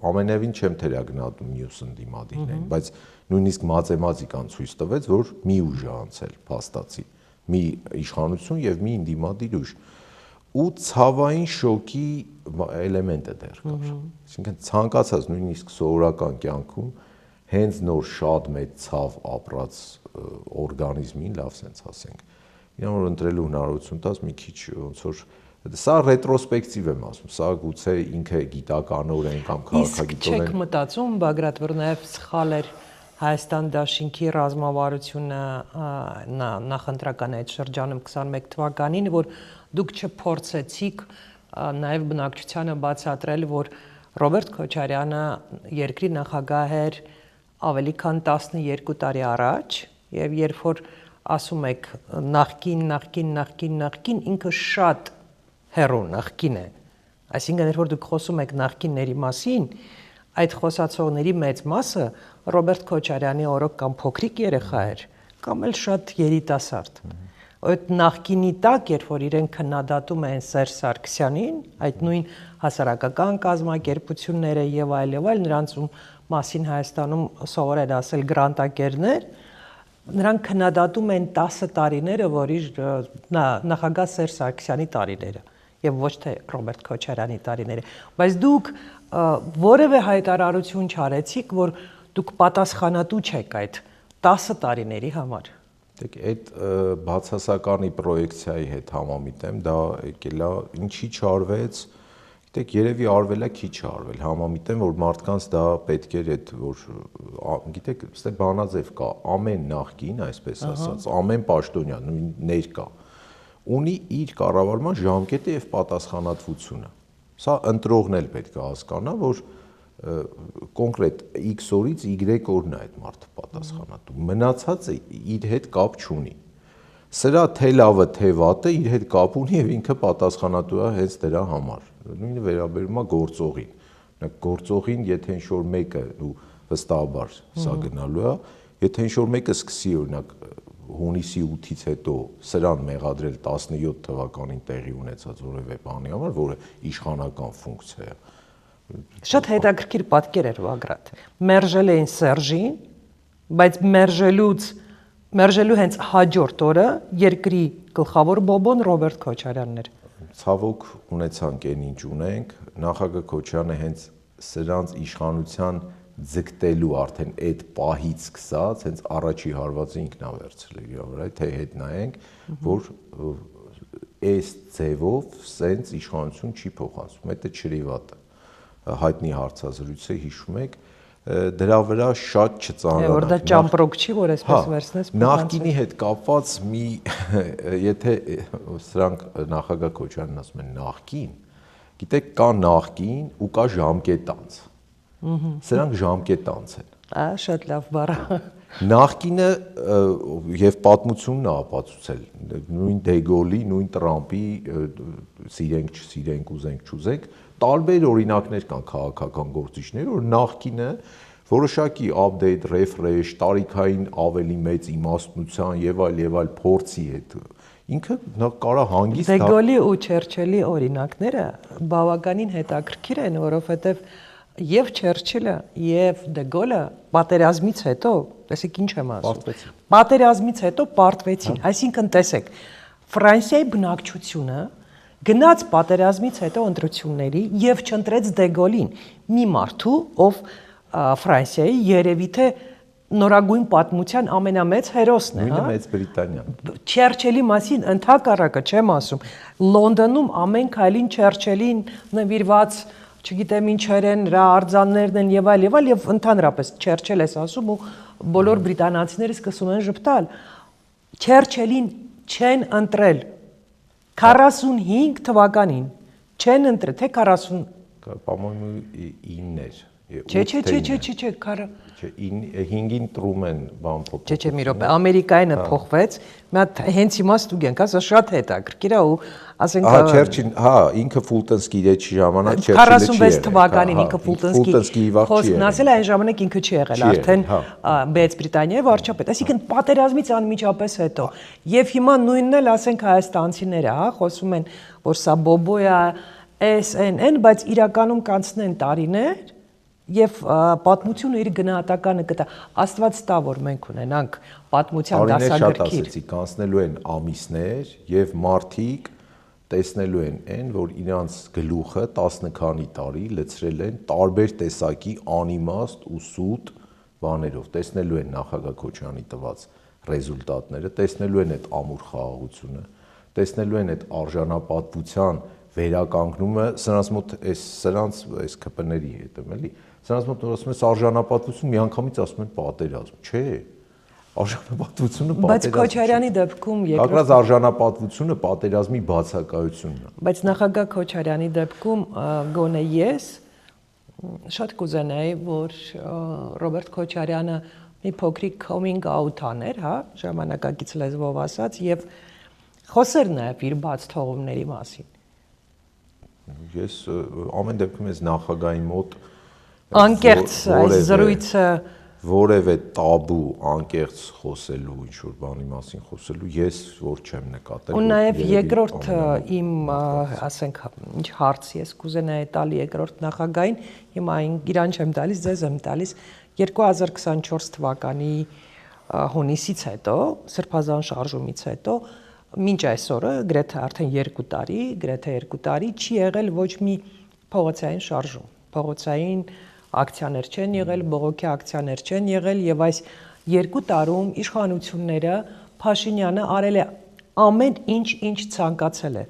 Ամենևին չեմ թերագնահատում մյուս ընդդիմադիրներին, բայց նույնիսկ մաթեմատիկան ցույց տվեց, որ մի ուժ է անցել փաստացի, մի իշխանություն եւ մի ընդդիմադիր ուժ, ու ցավային շոկի էլեմենտը դեռ կար։ Այսինքն ցանկացած նույնիսկ սովորական կյանքում հենց նոր շատ մեծ ցավ ապրած օրգանիզմին, լավ sense ասենք, իրան որ ընտրելու հնարավորություն տաս մի քիչ ոնց որ Սա ռետրոսպեկտիվ եմ ասում, սա գուցե ինքը գիտականորեն կամ քաղաքագիտորեն։ Իսկ չեք մտածում, Բագրատ, որ նաև սխալ էր Հայաստան դաշինքի ռազմավարությունը նախընտրական այդ շրջանում 21 թվականին, որ դուք չփորձեցիք նաև բնակչությանը բացատրել, որ Ռոբերտ Քոչարյանը երկրի նախագահ էր ավելի քան 12 տարի առաջ, եւ երբ որ ասում եք նախկին, ինքը շատ հեռու նախկին է։ Այսինքն, երբ որ դուք խոսում եք նախկինների մասին, այդ խոսացողների մեծ մասը Ռոբերտ Քոչարյանի օրոք կամ փոքրիկ երեխա էր, կամ էլ շատ երիտասարդ։ Այդ նախկինի տակ, երբ որ իրեն քննադատում են Սերժ Սարգսյանին, այդ նույն հասարակական կազմակերպությունները եւ այլ, նրանց մասին Հայաստանում սովոր են ասել գրանտակերներ, նրանք քննադատում են 10 տարիները, որի նախագահ Սերժ Սարգսյանի տարիները եւ ոչ թե Ռոբերտ Քոչարյանի տարիները, բայց դուք որևէ հայտարարություն չարեցիք, որ դուք պատասխանատու չեք այդ 10 տարիների համար։ Դեք այդ բացասականի պրոյեկցիայի հետ համամիտ եմ, դա եկել է, ինչի չարվեց, գիտեք, երևի արվել է, քիչ արվել, համամիտ եմ, որ մարդկանց դա պետք էր այդ, որ, գիտեք, ստե բանաձև կա, ամեն նախկին, այսպես ասած, ամեն պաշտոնյան, ներկա, ունի իր կառավարման ժամկետը եւ պատասխանատվությունը։ Սա ընտրողն էլ պետք է հասկանա, որ կոնկրետ X օրից Y օրն է այդ մարդը պատասխանատու։ Մնացածը իր հետ կապ չունի։ Սրա թե լավը, թե վատը իր հետ կապ ունի եւ ինքը պատասխանատու է հենց դրա համար։ Նույնը վերաբերում է գործողին։ Օրինակ գործողին, եթե ինչ-որ մեկը ու վստահաբար սա գնալու է, եթե ինչ-որ մեկը սկսի օրինակ հունիսի 8-ից հետո սրան մեղադրել 17 թվականին տեղի ունեցած որևէ բանի համար, որը իշխանական ֆունկցիա է։ Շատ հետաքրքիր պատկեր էր Բագրատ։ Մերժել էին Սերժին, բայց մերժելու հենց հաջորդ օրը երկրի գլխավոր բոբոն Ռոբերտ Քոչարյանն էր։ Ցավոք ունեցանք այն ինչ ունենք, նախագահ Քոչարյանը հենց սրանց իշխանության ձգտելու արդեն այդ պահից սկսած, հենց առաջի հարվածը ինքն է վերցրել իր վրա, թե հետ նայենք, որ այս ձևով սենց իշխանություն չի փոխանցում, դա չրիվատ է, հայտնի հարցազրույցը հիշում եք, դրա վրա շատ չծանրանանք։ Որ դա ճամպրոկ չի, որ այսպես վերցնես փոխանցել։ Նախկինի հետ կապված մի, եթե սրանք նախագահ Քոչարյանն ասում են նախկին, գիտեք, կա նախկին ու կա ժամկետանց։ Սրանք ժամկետանց են։ Շատ լավ բառ։ Նախկինը եւ պատմությունն է ապացուցել, նույն Դեգոլի, նույն Տրամպի, սիրենք, չսիրենք, ուզենք, չուզենք, տարբեր օրինակներ կան քաղաքական գործիչներ, որ նախկինը որոշակի update, refresh, տարիքային ավելի մեծ իմաստնության եւ այլ փորձի հետ ինքը կարա հանգիստ Դեգոլի ու Չերչիլի օրինակները բավականին հետաքրքիր են, որովհետեւ Եվ Չերչիլը եւ Դեգոլը պատերազմից հետո, տեսեք ինչ եմ ասում։ Պատերազմից հետո պարտվեցին, այսինքն տեսեք, Ֆրանսիայի բնակչությունը գնաց պատերազմից հետո ընտրությունների եւ չընտրեց Դեգոլին, մի մարդու, ով Ֆրանսիայի երևի թե նորագույն պատմության ամենամեծ հերոսն է, հա։ Նույնը Մեծ Բրիտանիան։ Չերչիլի մասին ընդհակառակը չեմ ասում։ Լոնդոնում ամեն քայլին Չերչիլին նվիրված չգիտեմ ինչեր են, նրա արձաններն են եւ այլ եւ ընդհանրապես Չերչիլ էս ասում ու բոլոր բրիտանացիները սկսում են ժպտալ։ Չերչիլին չեն ընտրել 45 թվականին, չեն ընտրել, թե 40, по-моему 9-ներ։ Չէ, 5-ին Տրումեն բան փոխվեց։ Չէ, մի րոպե, Ամերիկայինը փոխվեց, մի հատ հենց հիմա ստուգենք, ասա շատ հետաքրքիր է ու ասենք Ահա Չերչիլ, հա, ինքը Ֆուլտոնսկի իրեջի ժամանակ Չերչիլը չի 46 թվականին ինքը Ֆուլտոնսկի խոսքն ասել, այն ժամանակ ինքը չի եղել արդեն Մեծ Բրիտանիայի վարչապետ, այսինքն պատերազմից անմիջապես հետո։ Եվ հիմա նույնն էլ ասենք հայաստանցիները, հա, խոսում են, որ սա բոբոյա SNN, բայց իրականում կանցնեն տարիներ եւ պատմությունը իր գնահատականը կտա։ Աստված տա, որ մենք ունենանք պատմության դասագրքիր։ Կանցնելու են ամիսներ եւ մարդիկ տեսնելու են այն, որ իրանց գլուխը 10 քանի տարի լցրել են տարբեր տեսակի անիմաստ ու սուտ բաներով, տեսնելու են նախագահ Քոչարյանի տված ռեզուլտատները, տեսնելու են այդ ամուր խաղաղությունը, տեսնելու են այդ արժանապատվության վերականգնումը, սրանց մոտ սրանց ԿՊ-ների հետ եմ էլի, սրանց մոտ ասում ես արժանապատվություն, միանգամից ասում են պատերազմ, չէ, արժանապատվությունը պատերազմ։ Բայց Քոչարյանի դեպքում Կակրած արժանապատվությունը պատերազմի բացակայությունն է։ Բայց նախագահ Քոչարյանի դեպքում գոնե ես շատ կուզենայի, որ Ռոբերտ Քոչարյանը մի փոքրիկ coming out աներ, հա, ժամանակակից լեզվով ասած, եւ խոսեր նաեւ իր բաց թողումների մասին։ Ես ամեն դեպքում ես նախագահի մոտ անկեղծ այս զրույցը որևէ տաբու անկեղծ խոսելու ինչ որ բանի մասին խոսելու ես որ չեմ նկատել։ Ու նաեւ երկրորդ իմ, ասենք, ինչ հարց ես կուզենայի տալ երկրորդ նախագահին, հիմա իրան չեմ տալիս, ձեզ եմ տալիս 2024 թվականի հունիսից հետո, Սրբազան շարժումից հետո, մինչ այսօրը գրեթե արդեն 2 տարի չի եղել ոչ մի փողոցային շարժում, փողոցային ակցիաներ չեն եղել, բողոքի ակցիաներ չեն եղել եւ այս 2 տարում իշխանությունները Փաշինյանը արել է ամեն ինչ ցանկացել է։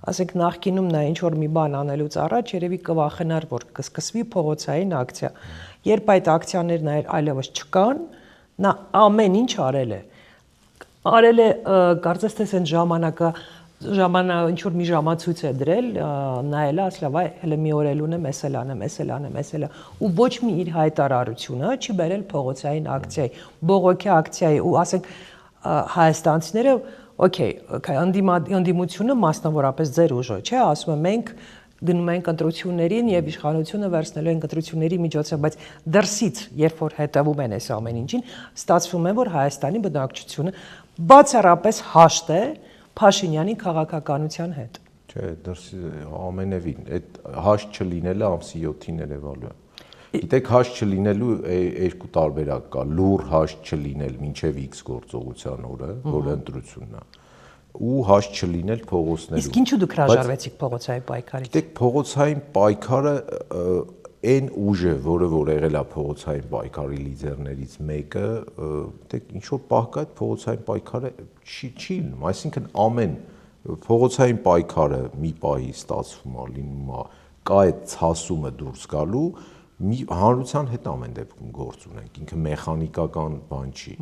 Ասենք նախկինում նա ինչ որ մի բան անելուց առաջ երևի կվախենար, որ կսկսվի փողոցային ակցիա։ Երբ այդ ակցիաներն այլևս չկան, նա ամեն ինչ արել է։ Արել է, կարծես թե այն ժամանակը ինչ որ մի ժամացույց է դրել, նայել է, ասել է, հələ մի օր էլ ունեմ, էս էլ անեմ, ու ոչ մի իր հայտարարությունը չի բերել փողոցային ակցիայի, բողոքի ակցիայի, ու ասենք հայաստանցիները, օքեյ, ընդդիմությունը մասնավորապես ձեր ուժը, չէ, ասում եմ մենք գնում ենք ընտրություններին եւ իշխանությունը վերցնելու են ընտրությունների միջոցով, բայց դրսից, երբ որ հետևում են այս ամեն ինչին, ստացվում է, որ Հայաստանի բնակչությունը բացառապես հաշտ է Փաշինյանի քաղաքականության հետ։ Չէ, դրսի ամենևին, այդ հաշտ չլինելը ամսի 7-ին երևալու է։ Գիտեք, հաշտ չլինելու երկու տարբերակ կա՝ լուր հաշտ չլինել մինչև X գործողության օրը, որը ընտրությունն է, ու հաշտ չլինել փողոցներում։ Իսկ ինչու դուք հրաժարվեցիք փողոցային պայքարից։ Գիտեք, փողոցային պայքարը այն ուժը, որը որ եղել է փողոցային պայքարի լիդերներից մեկը, գիտեք, ինչ որ պահ կա այդ փողոցային պայքարը չի լինում, այսինքն ամեն փողոցային պայքարը մի պահի ստացվում է, լինում է, կա այդ ցասումը դուրս գալու, մի հանրության հետ ամեն դեպքում գործ ունենք, ինքը մեխանիկական բան չի։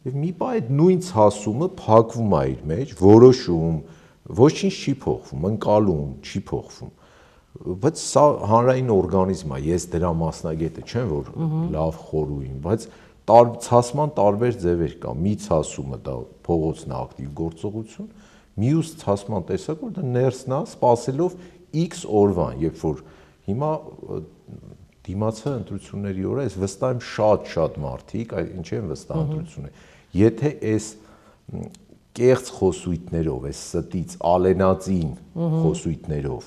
Եվ մի պահ այդ նույն ցասումը փակվում է իր մեջ, որոշում, ոչինչ չի փոխվում, ընկալում չի փոխվում։ Բայց սա հանրային օրգանիզմ է, ես դրա մասնագետը չեմ, որ լավ խորույն, բայց ցասման տարբեր ձևեր կա։ Մի ցասումը դա փողոցն է ակտիվ գործողություն, մյուս ցասման տեսակ որ դա ներսն է, սпасելով X օրվան, երբ որ հիմա դիմացը ընտրությունների օրը, ես վստահ եմ շատ մարդիկ, ինչի են վստահ ընտրությունները։ Եթե այս կեղծ խոսույթներով, այս ստից ալենածին խոսույթներով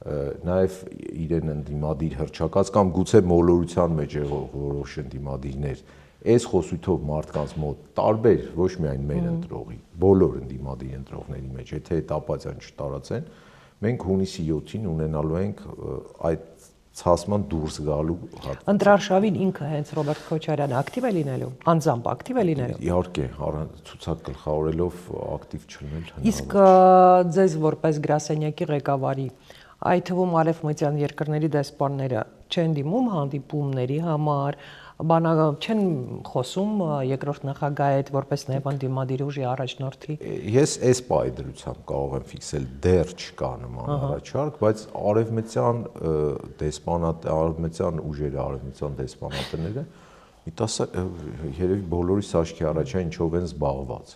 նաև իրեն ընդդիմադիր հռչակած կամ գուցե մոլորության մեջ եղող որոշ ընդդիմադիրներ այս խոսույթով մարդկանց մոտ տարբեր ոչ միայն մեր ընտրողի, բոլոր ընդդիմադիր ընտրողների մեջ, եթե այդ ապաթիան չտարածեն, մենք հունիսի 7-ին ունենալու ենք այդ ցասման դուրս գալու հատ։ Ընտրարշավին ինքը հենց Ռոբերտ Քոչարյանը ակտիվ է լինելու, անձամբ ակտիվ է լինելու։ Իհարկե, ցուցակ գլխավորելով ակտիվ չլինել հնարավոր։ Իսկ ձեզ որպես գրասենյակի ղեկավարի այդ թվում Ալեֆ Մտյան երկրների դեսպանները չեն դիմում հանդիպումների համար, չեն խոսում երկրորդ նախագահի հետ որպես նաև ընդդիմադիր ուժի առաջնորդի։ Ես այս պայդրությամբ կարող եմ ֆիքսել, դեռ չկա նման առաջարկ, բայց արևմտյան արևմտյան ուժերը, արևմտյան դեսպանատները մի տասը երևի բոլորիս աչքի առաջ է ինչով են զբաղված։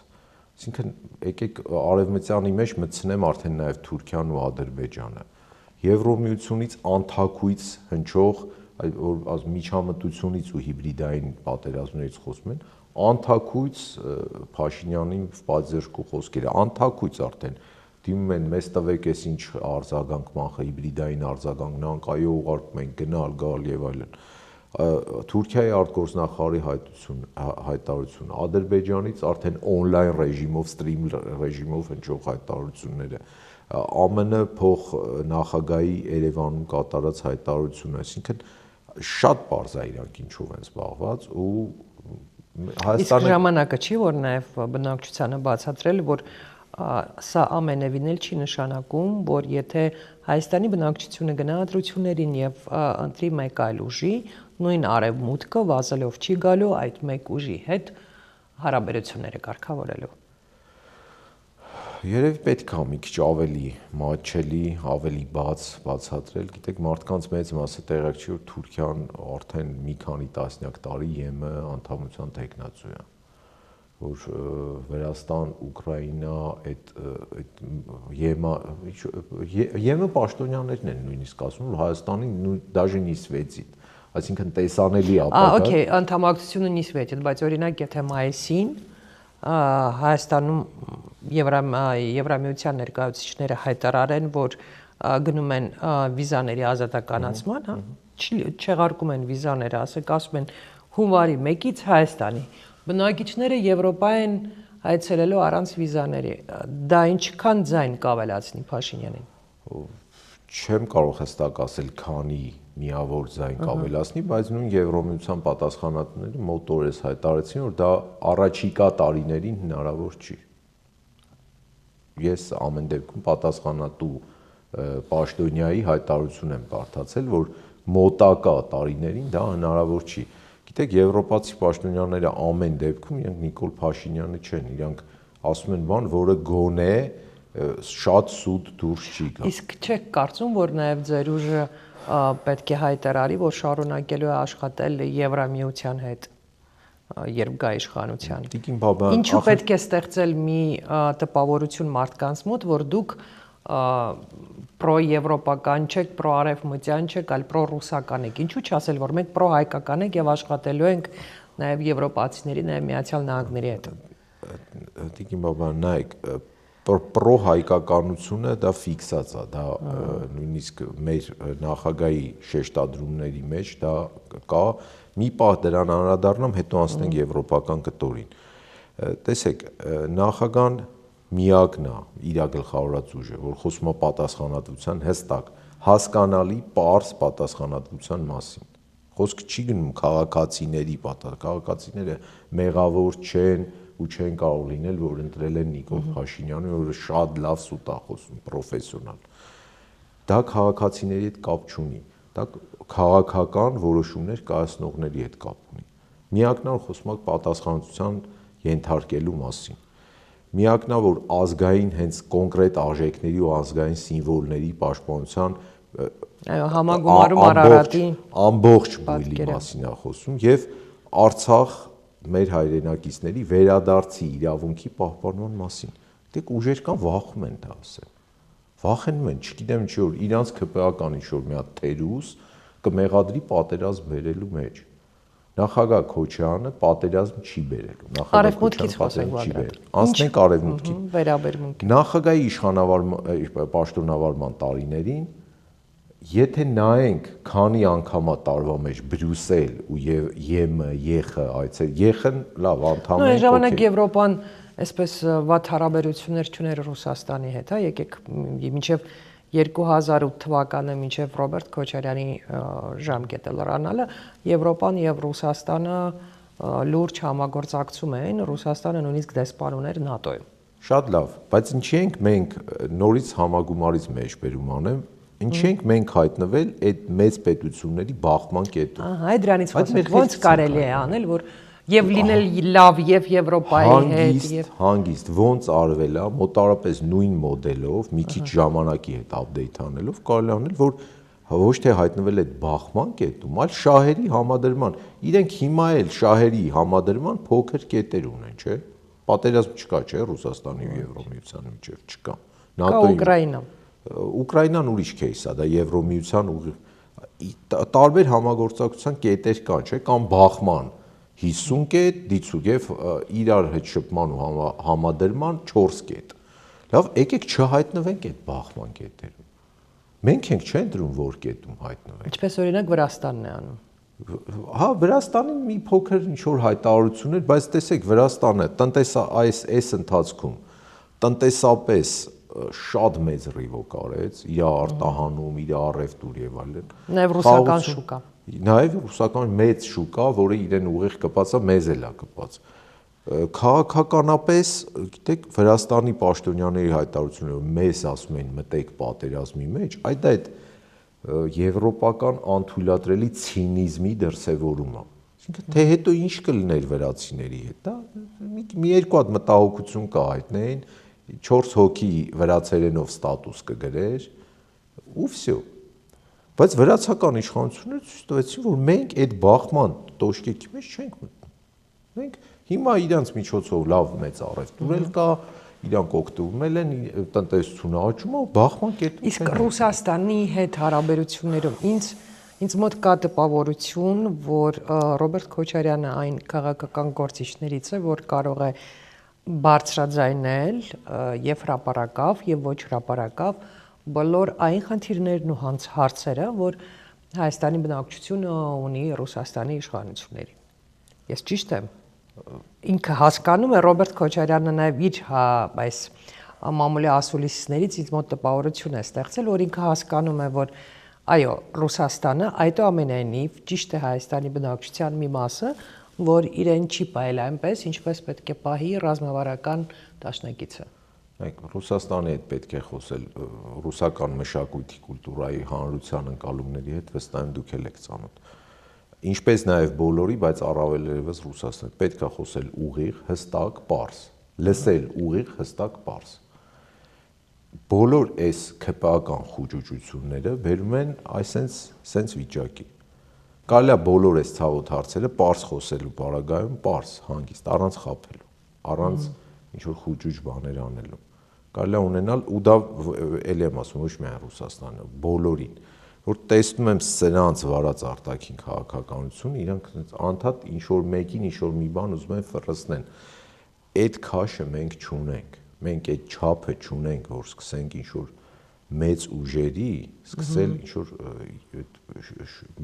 Այսինքն եկեք արևմտյանի մեջ մտցնեմ արդեն նաև Թուրքիան ու Ադրբեջանը։ Եվրոմիությունից անթակույց հնչող որ միջամտությունից ու հիբրիդային պատերազմներից խոսում են, անթակույց Փաշինյանին պատժերկու խոսքերը, անթակույց արդեն դիմում են մեզ տվեք էս ինչ արձագանք մանխը հիբրիդային արձագանքն անկայո ուղարկում են գնալ գալ եւ այլն։ Թուրքիայի արտգործնախարարի հայտարարություն, Ադրբեջանից արդեն օնլայն ռեժիմով, ստրիմ ռեժիմով հնչող հայտարարությունները, ԱՄՆ փոխ նախագահի Երևանում կատարած հայտարարությունը, այսինքն շատ པարզ է իրանք ինչով են զբաղված ու Հայաստանը։ Իսկ ժամանակը չի, որ նաև բնակչությանը բացատրել, որ սա ամենևին էլ չի նշանակում, որ եթե Հայաստանի բնակչությունը գնա ընտրություններին եւ ընտրի մեկ այլ ուժի, նույն արևմուտքը վազելով չի գալու այդ մեկ ուժի հետ հարաբերությունները կարգավորելու։ Երևի պետք է մի քիչ ավելի մատչելի, ավելի բացատրել, գիտեք, մարդկանց մեծ մասը տեղյակ չի, որ Թուրքիան արդեն մի քանի տասնյակ տարի ԵՄ անդամության տեխնացու է, որ Վրաստան, Ուկրաինա, այդ ԵՄ պաշտոնյաներն են նույնիսկ ասում, որ Հայաստանին դաժե նիսվեցին, այսինքն տեսանելի ապագա։ Okay, անդամակցությունը նիսվեց, բայց օրինակ եթե մայիսին Հայաստանում Եվրամիության ներկայացուցիչները հայտարարեն, որ գնում են վիզաների ազատականացման, չեղարկում են վիզաները, ասում են հունվարի 1-ից Հայաստանի։ Բնակիչները Եվրոպա են այցելելու առանց վիզաների։ Դա ինչքան ձայն կավելացնի Փաշինյանին։ Չեմ կարող հստակ ասել, քանի միավոր ձայն կավելացնի, բայց նույն Եվրոմիության պատասխանատուները մոտ օրես հայտարարեցին, որ դա առաջիկա տարիներին հնարավոր չի։ Ես ամեն դեպքում պատասխանատու պաշտոնյայի հայտարարություն եմ կարդացել, որ մոտակա տարիներին դա հնարավոր չի։ Գիտեք, եվրոպացի պաշտոնյաները ամեն դեպքում իրենք Նիկոլ Փաշինյանը չեն, իրենք ասում են բան, որը գոնե շատ սուտ դուրս չի գա։ Իսկ չեք կարծում, որ նաև ձեր ուժը պետք է հայտարարի, որ շարունակելու է աշխատել Եվրամիության հետ, երբ գա իշխանության։ Ինչու պետք է ստեղծել մի տպավորություն մարդկանց մոտ, որ դուք պրոեվրոպական չեք, պրոարևմտյան չեք, այլ պրոռուսական եք։ Ինչու չասել, որ մենք պրոհայկական ենք եւ աշխատելու ենք նաեւ եվրոպացիների, նաեւ Միացյալ Նահանգների հետ։ Տիկին բաբա, նայեք, պրոհայկականությունը դա ֆիքսած է, դա նույնիսկ մեր նախագահի շեշտադրումների մեջ դա կա, մի պահ դրան անդրադառնամ, հետո անցնենք եվրոպական կտորին։ Տեսեք, նախագահան միակն է իր գլխավորած ուժը, որ խոսում է պատասխանատվության հստակ, հասկանալի, պարզ պատասխանատվության մասին։ Խոսքը չի գնում քաղաքացիների քաղաքացիները մեղավոր չեն ու չեն կարող լինել, որ ընտրել են Նիկոլ Փաշինյանին, որը շատ լավ սուտ է խոսում, պրոֆեսիոնալ։ Դա քաղաքացիների հետ կապ չունի, դա քաղաքական որոշումներ կայացնողների հետ կապ ունի։ Միակն է, որ խոսում է պատասխանատվության ենթարկելու մասին։ Միակն է, որ ազգային հենց կոնկրետ արժեքների ու ազգային սիմվոլների պաշտպանության համագումարում Արարատի ամբողջ բույլի մասին է խոսում եւ Արցախ մեր հայրենակիցների վերադարձի իրավունքի պահպանման մասին։ Դեք ուժեր կան վախում են դա ասել։ Վախենում են, չգիտեմ ինչի որ իրանց ԿՊԱ-կան ինչ-որ մի հատ թերուս կմեղադրի պատերազմ բերելու մեջ։ Նախագահ Քոչարյանը պատերազմ չի բերելու։ Նախագահ Արևմուտքից խոսենք չի բերել։ Անցնենք արևմուտքին։ Վերաբերմունքի։ Նախագահի իշխանավարման պաշտոնավարման տարիներին եթե նայենք քանի անգամ է տարվա մեջ Բրյուսել ու ԵՄ, ԵԽ այցել, ԵԽ-ն լավ անդամ է։ Այն ժամանակ Եվրոպան այսպես վատ հարաբերություններ չուներ Ռուսաստանի հետ, հա, եկեք մինչև 2008 թվականը մինչև Ռոբերտ Քոչարյանի ժամկետը լրանալը Եվրոպան եւ Ռուսաստանը լուրջ համագործակցում էին, Ռուսաստանը նույնիսկ դեսպան ուներ ՆԱՏՕ-ում։ Շատ լավ, բայց ինչի ենք մենք նորից համագումարից մեջ բերում անեմ, ինչի ենք մենք հայտնվել այդ մեծ պետությունների բախման կետում։ Ահա, այդ դրանից խոսենք, ոնց կարելի է անել, որ եւ լինել լավ եւ Եվրոպայի հետ եւ հանգիստ ոնց արվել է մոտարապես նույն մոդելով, մի քիչ ժամանակի հետ ապդեյթ անելով, կարելի է անել, որ ոչ թե հայտնվել այդ բախման կետում, այլ շահերի համադրման։ Իրենք հիմա էլ շահերի համադրման փոքր կետեր ունեն, չէ՞։ Պատերազմ չկա, չէ՞, Ռուսաստանի ու Եվրոմիության միջև չկա։ ՆԱՏՕ-ի Ուկրաինա։ Ուկրաինան ուրիշ քեյս է, դա Եվրոմիության տարբեր համագործակցության կետեր կան, չէ՞, կամ բախման 50 կետ, դիցուկ եւ իրար հետ շփման ու համադրման 4 կետ։ Լավ, եկեք չհայտնվենք այդ բախման կետերում։ Մենք ենք չեն դրում որ կետում հայտնվենք։ Ինչպես օրինակ Վրաստանն է անում։ Հա, Վրաստանին մի փոքր ինչ-որ հայտարարություններ, բայց տեսեք, Վրաստանը այս ընթացքում տնտեսապես շատ մեծ ռիվոկ արեց, իր արտահանում, իր առևտուր եւ այլն։ Նաեւ ռուսական շուկա։ Նաեւ ռուսական մեծ շուկա, որը իրեն ուղիղ կպած է, մեզ էլ է կպած։ Քաղաքականապես, գիտեք, Վրաստանի պաշտոնյաների հայտարարությունները մեզ ասում են մտեք պատերազմի մեջ, դա այդ եվրոպական անթույլատրելի ցինիզմի դրսևորումը։ Այսինքն թե հետո ինչ կլիներ վրացիների հետ, դա մի երկու հատ մտահոգություն կհայտնեին, 4 հոգի վրացերենով ստատուս կգրեր, ու վсё։ Բայց վրացական իշխանությունները ցույց տվեցին, որ մենք այդ բախման տոշկեքի մեջ չենք մտնում։ Մենք հիմա իրանց միջոցով լավ մեծ առևտուր էլ կա, իրանք օգտվում են տնտեսությունը աճում է, բախման կետում։ Իսկ Ռուսաստանի հետ հարաբերություններում ինձ մոտ կա տպավորություն, որ Ռոբերտ Քոչարյանը այն քաղաքական գործիչներից է, որ կարող է բարձրաձայնել եւ հրապարակավ եւ ոչ հրապարակավ բոլոր այն խնդիրներն ու հարցերը, որ Հայաստանի բնակչությունը ունի Ռուսաստանի իշխանություններին։ Ես ճիշտ եմ։ Ինքը հասկանում է Ռոբերտ Քոչարյանը նաև իր այս մամուլի ասուլիսներից ինձ մոտ տպավորություն է ստեղծել, որ ինքը հասկանում է, որ այո, Ռուսաստանը այդուամենայնիվ ճիշտ է Հայաստանի բնակչության մի մասը, որ իրեն չի պահել այնպես, ինչպես պետք է պահի ռազմավարական դաշնակիցը։ Ռուսաստանի հետ պետք է խոսել ռուսական մշակույթի, կուլտուրայի, հանրության ընկալումների հետ, վստահ եմ դուք եք ծանոթ։ Ինչպես նաև բոլորի, բայց առավել ևս Ռուսաստանի պետք է խոսել ուղիղ, հստակ, պարզ, լսել ուղիղ, հստակ, պարզ։ Բոլոր այս ՔՊԱ-կան խուճուճությունները բերում են այսենց վիճակի։ Կարելի է բոլոր այս ցավոտ հարցերը պարզ խոսելու բaragայում, պարզ, հանգիստ, առանց խաբելու, առանց ինչ-որ խուճուճ բաներ անելու։ Կարելի է ունենալ, ու դա էլի եմ ասում, ոչ միայն Ռուսաստանը, բոլորին, որ տեսնում եմ սրանց վարած արտաքին քաղաքականություն, իրանք անդադ ինչ-որ մեկին ինչ-որ մի բան ուզում են ֆռսնեն։ Այդ քաշը մենք չունենք, մենք այդ չափը չունենք, որ սկսենք ինչ-որ մեծ ուժերի, սկսել ինչ-որ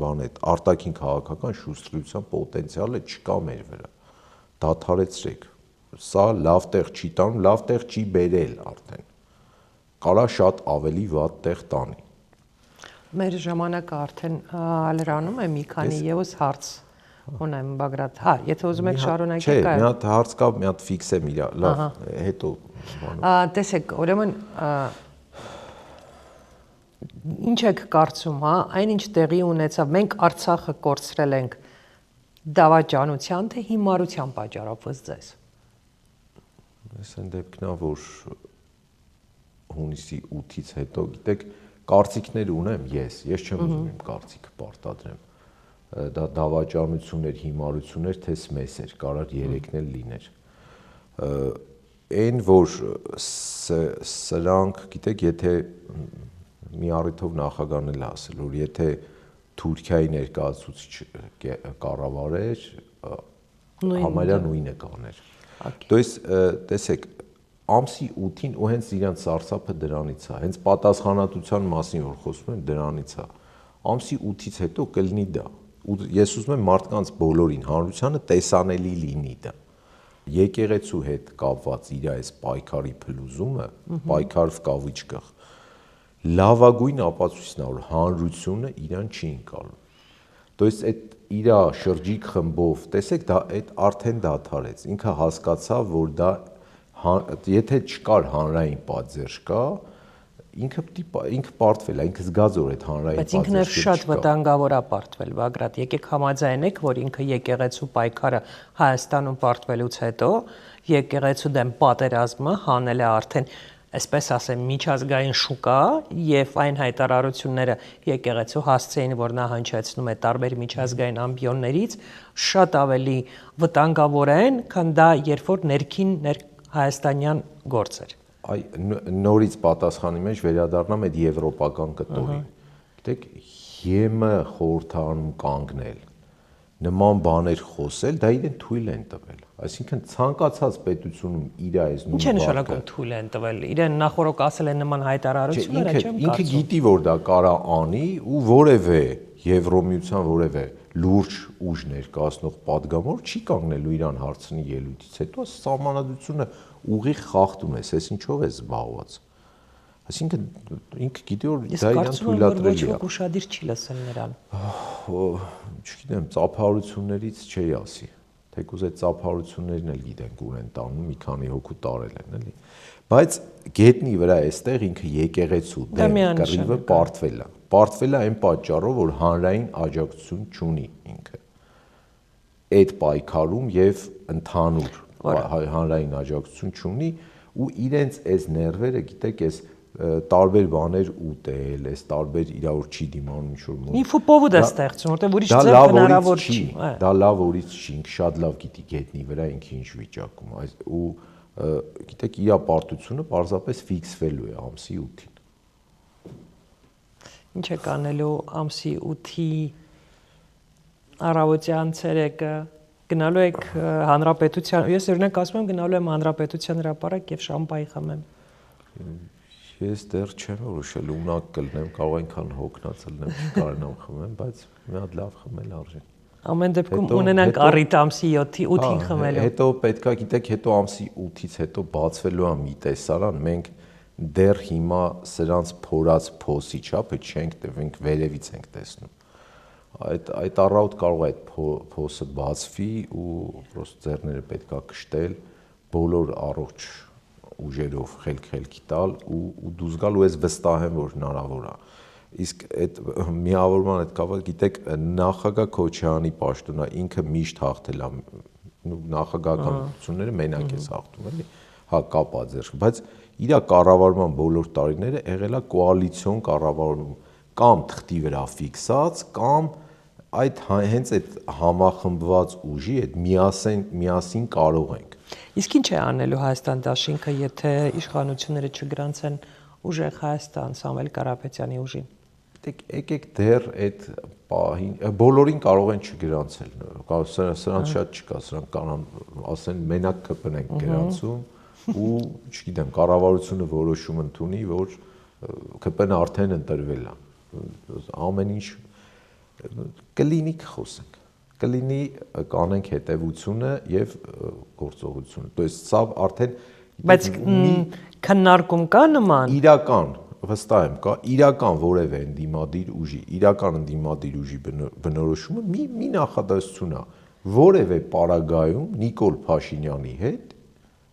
բան այդ արտաքին քաղաքական շուստրության պոտենցիալը չկա մեր վրա։ Դադարեցրեք։ Սա լավ տեղ չի տանում, լավ տեղ չի բերել արդեն։ Կարա շատ ավելի վատ տեղ տանի։ Մեր ժամանակը արդեն լրանում է, մի քանի ևս հարց ունեմ, Բագրատ։ Եթե ուզում եք շարունակեք, այո։ Չէ, մի հատ հարց կա, մի հատ ֆիքսեմ իրա, լավ, հետո բանում։ Տեսեք, ուրեմն ինչ եք կարծում, այնինչ տեղի ունեցավ, մենք Արցախը կորցրել ենք դավաճանության, թե հիմարության պատճառով ըստ ձեզ։ Այս այն դեպքն է, որ հունիսի 8-ից հետո, գիտեք, կարծիքներ ունեմ ես չեմ ուզում իմ կարծիքը պարտադրեմ։ Դա դավաճանություններ, հիմարություններ, թե սմես էր, կարար երեքն էլ լիներ։ Այն, որ սրանք, գիտեք, եթե մի առիթով նախագահն էլ ասել, որ եթե Թուրքիայի ներկայացուցիչ կառավարեր, համարյա նույնը կաներ։ Տեսեք, ամսի 8-ին ու հենց իրանց սարսափը դրանից է, հենց պատասխանատվության մասին որ խոսում են դրանից է։ Ամսի 8-ից հետո կլինի դա։ Ու ես ուզում եմ մարդկանց բոլորին, հանրությանը տեսանելի լինի դա։ Եկեղեցու հետ կապված իր այս պայքարի փլուզումը, պայքարով կավիճկը, լավագույն ապացույցն է, որ հանրությունը իրան չի ընկալում։ То есть այդ իր շրջիկ խմբով, տեսեք, դա այդ արդեն դադարեց։ Ինքը հասկացավ, որ դա եթե չկար հանրային պատժ կա, ինքը պարտվել է, ինքը զգաց որ այդ հանրային պատժը չկա։ Բայց ինքն էլ շատ վտանգավոր է պարտվել, Բագրատ, եկեք համաձայնեք, որ ինքը եկեղեցու պայքարը Հայաստանում պարտվելուց հետո եկեղեցու դեմ պատերազմը հանել է արդեն, այսպես ասեմ, միջազգային շուկա եւ այն հայտարարությունները եկեղեցու հասցեին, որ նա հնչեցնում է տարբեր միջազգային ամբիոններից, շատ ավելի վտանգավոր են, քան դա երբ որ ներքին հայաստանյան գործ էր։ Նորից պատասխանի մեջ վերադառնամ այդ եվրոպական կտորին։ Գիտեք, ԵՄ խորհրդարանում կանգնել, նման բաներ խոսել, դա իրեն թույլ են տվել։ Այսինքն ցանկացած պետությունում իր այս նույն Ինչ է նշանակում թույլ են տվել։ Իրեն նախորոք ասել են նման հայտարարություններ, չեմ կարծում։ Ինքը գիտի, որ դա կարա անի ու որևէ Եվրոմիության որևէ լուրջ ուժ ներկայացնող падգամավոր չի կանգնելու իրան հարցնի ելույթից հետո սահմանադրությունը ուղիղ խախտում է, ես ինչով է զբաղված։ Այսինքն ինքը գիտի որ դա իրան թույլատրելի է։ Ոչ ոք ուշադիր չի լսել նրան։ Չգիտեմ, ծափահարություններից չի ասի։ թեկուզ այդ ծափարություններն էլ գիտենք ունեն տանում, մի քանի հոգու տարել են, էլի։ Բայց գետնի վրա այստեղ ինքը եկեղեցու դեմ կռիվը պարտվել է այն պատճառով, որ հանրային աջակցություն չունի ինքը այդ պայքարում եւ ընդհանուր հանրային աջակցություն չունի ու իրենց այս ներվերը, գիտեք, այս տարբեր բաներ ուտել, այս տարբեր իրար չի դիմանում ինչ-որ մոտ։ Ինֆոպովոդ է ստեղծում, որտեղ ուրիշ ձև հնարավոր չի։ Դա լավ օրից չի, ինքը շատ լավ գիտի գետնի վրա ինքը ինչ վիճակում, ու գիտեք, իր պարտությունը պարզապես ֆիքսվելու է ամսի 8-ին։ Ինչ է կանելու ամսի 8-ի առավոտյան ցերեկը գնալու եք հանրապետության, ես օրինակ ասում եմ գնալու եմ հանրապետության հրապարակ եւ շամպայի խմեմ։ Ես դեռ չեմ որոշել, ունակ կլնեմ, կարող այնքան հոգնած լնեմ, չկարենամ խմեմ, բայց մի հատ լավ խմել արժի։ Ամեն դեպքում ունենանք առիթ ամսի 8-ին խմելու։ Հետո պետքա, գիտեք, հետո ամսի 8-ից հետո բացվելու է մի տեսարան, մենք դեռ հիմա սրանց փորած փոսի չափը չենք տվենք, վերևից ենք տեսնում։ Այդ առավոտ կարող է այդ փոսը բացվի ու պրոստը ձեռները պետքա կշտել, բոլոր առողջ ուժերով խելքի տալ ու դուրս գալ ու ես վստահ եմ, որ հնարավոր է։ Իսկ այդ միավորման այդ կապը, գիտեք, նախագահ Քոչարյանի պաշտոնը ինքը միշտ հաղթել է, նախագահականությունները մենակ է հաղթում, էլի, հա կապա ձեռք, բայց իր կառավարման բոլոր տարիները եղել է կոալիցիոն կառավարում, կամ թղթի վրա ֆիքսած, կամ այդ հենց այդ համախմբված ուժի այդ միասին կարող ենք։ Իսկ ինչ է անելու Հայաստան դաշինքը, եթե իշխանությունները չգրանցեն ուժեղ Հայաստան Սամվել Կարապետյանի ուժին։ Եկեք դեռ այդ պահին բոլորին կարող են չգրանցել, սրանց շատ չկա, սրանք կանան ասեն մենակ ԿՊ-ն ենք գրանցում ու չգիտեմ, կառավարությունը որոշում ընդունի, որ ԿՊ-ն արդեն ընտրվել է, ամեն ինչ կլինի կխոսենք, կլինի կանենք հետևությունը եւ գործողությունը, то есть սա արդեն բայց քննարկում կա նման իրական վստահ եմ կա իրական որևէ ընդդիմադիր ուժի, իրական ընդդիմադիր ուժի բնորոշումը մի նախադասություն է, որևէ պարագայում Նիկոլ Փաշինյանի հետ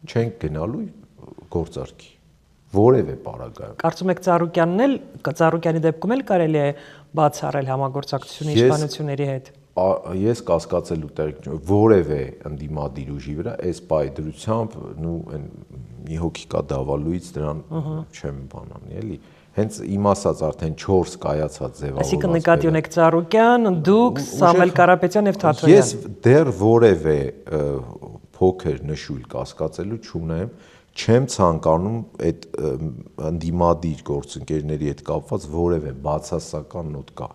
չենք գնալու գործարքի, որևէ պարագայում։ Կարծում եք Ծառուկյանի դեպքում էլ կարելի է բացառել համագործակցությունը իշխանությունների հետ։ Ես կասկածելու տեղ որևէ ընդդիմադիր ուժի վրա այս պայդրությամբ մի հոգի կա դավալույից դրան չեմ բանանի, էլի։ Հենց իմ ասած արդեն 4 կայացած ձևավորված։ Այսինքն նկատի ունեք Ծառուկյան, դուք, Սամվել Կարապետյան եւ Թաթոյան։ Ես դեռ որևէ փոքր նշույլ կասկածելու չունեմ, չեմ ցանկանում այդ ընդդիմադիր գործընկերների հետ կապված որևէ բացասական նոտ կա։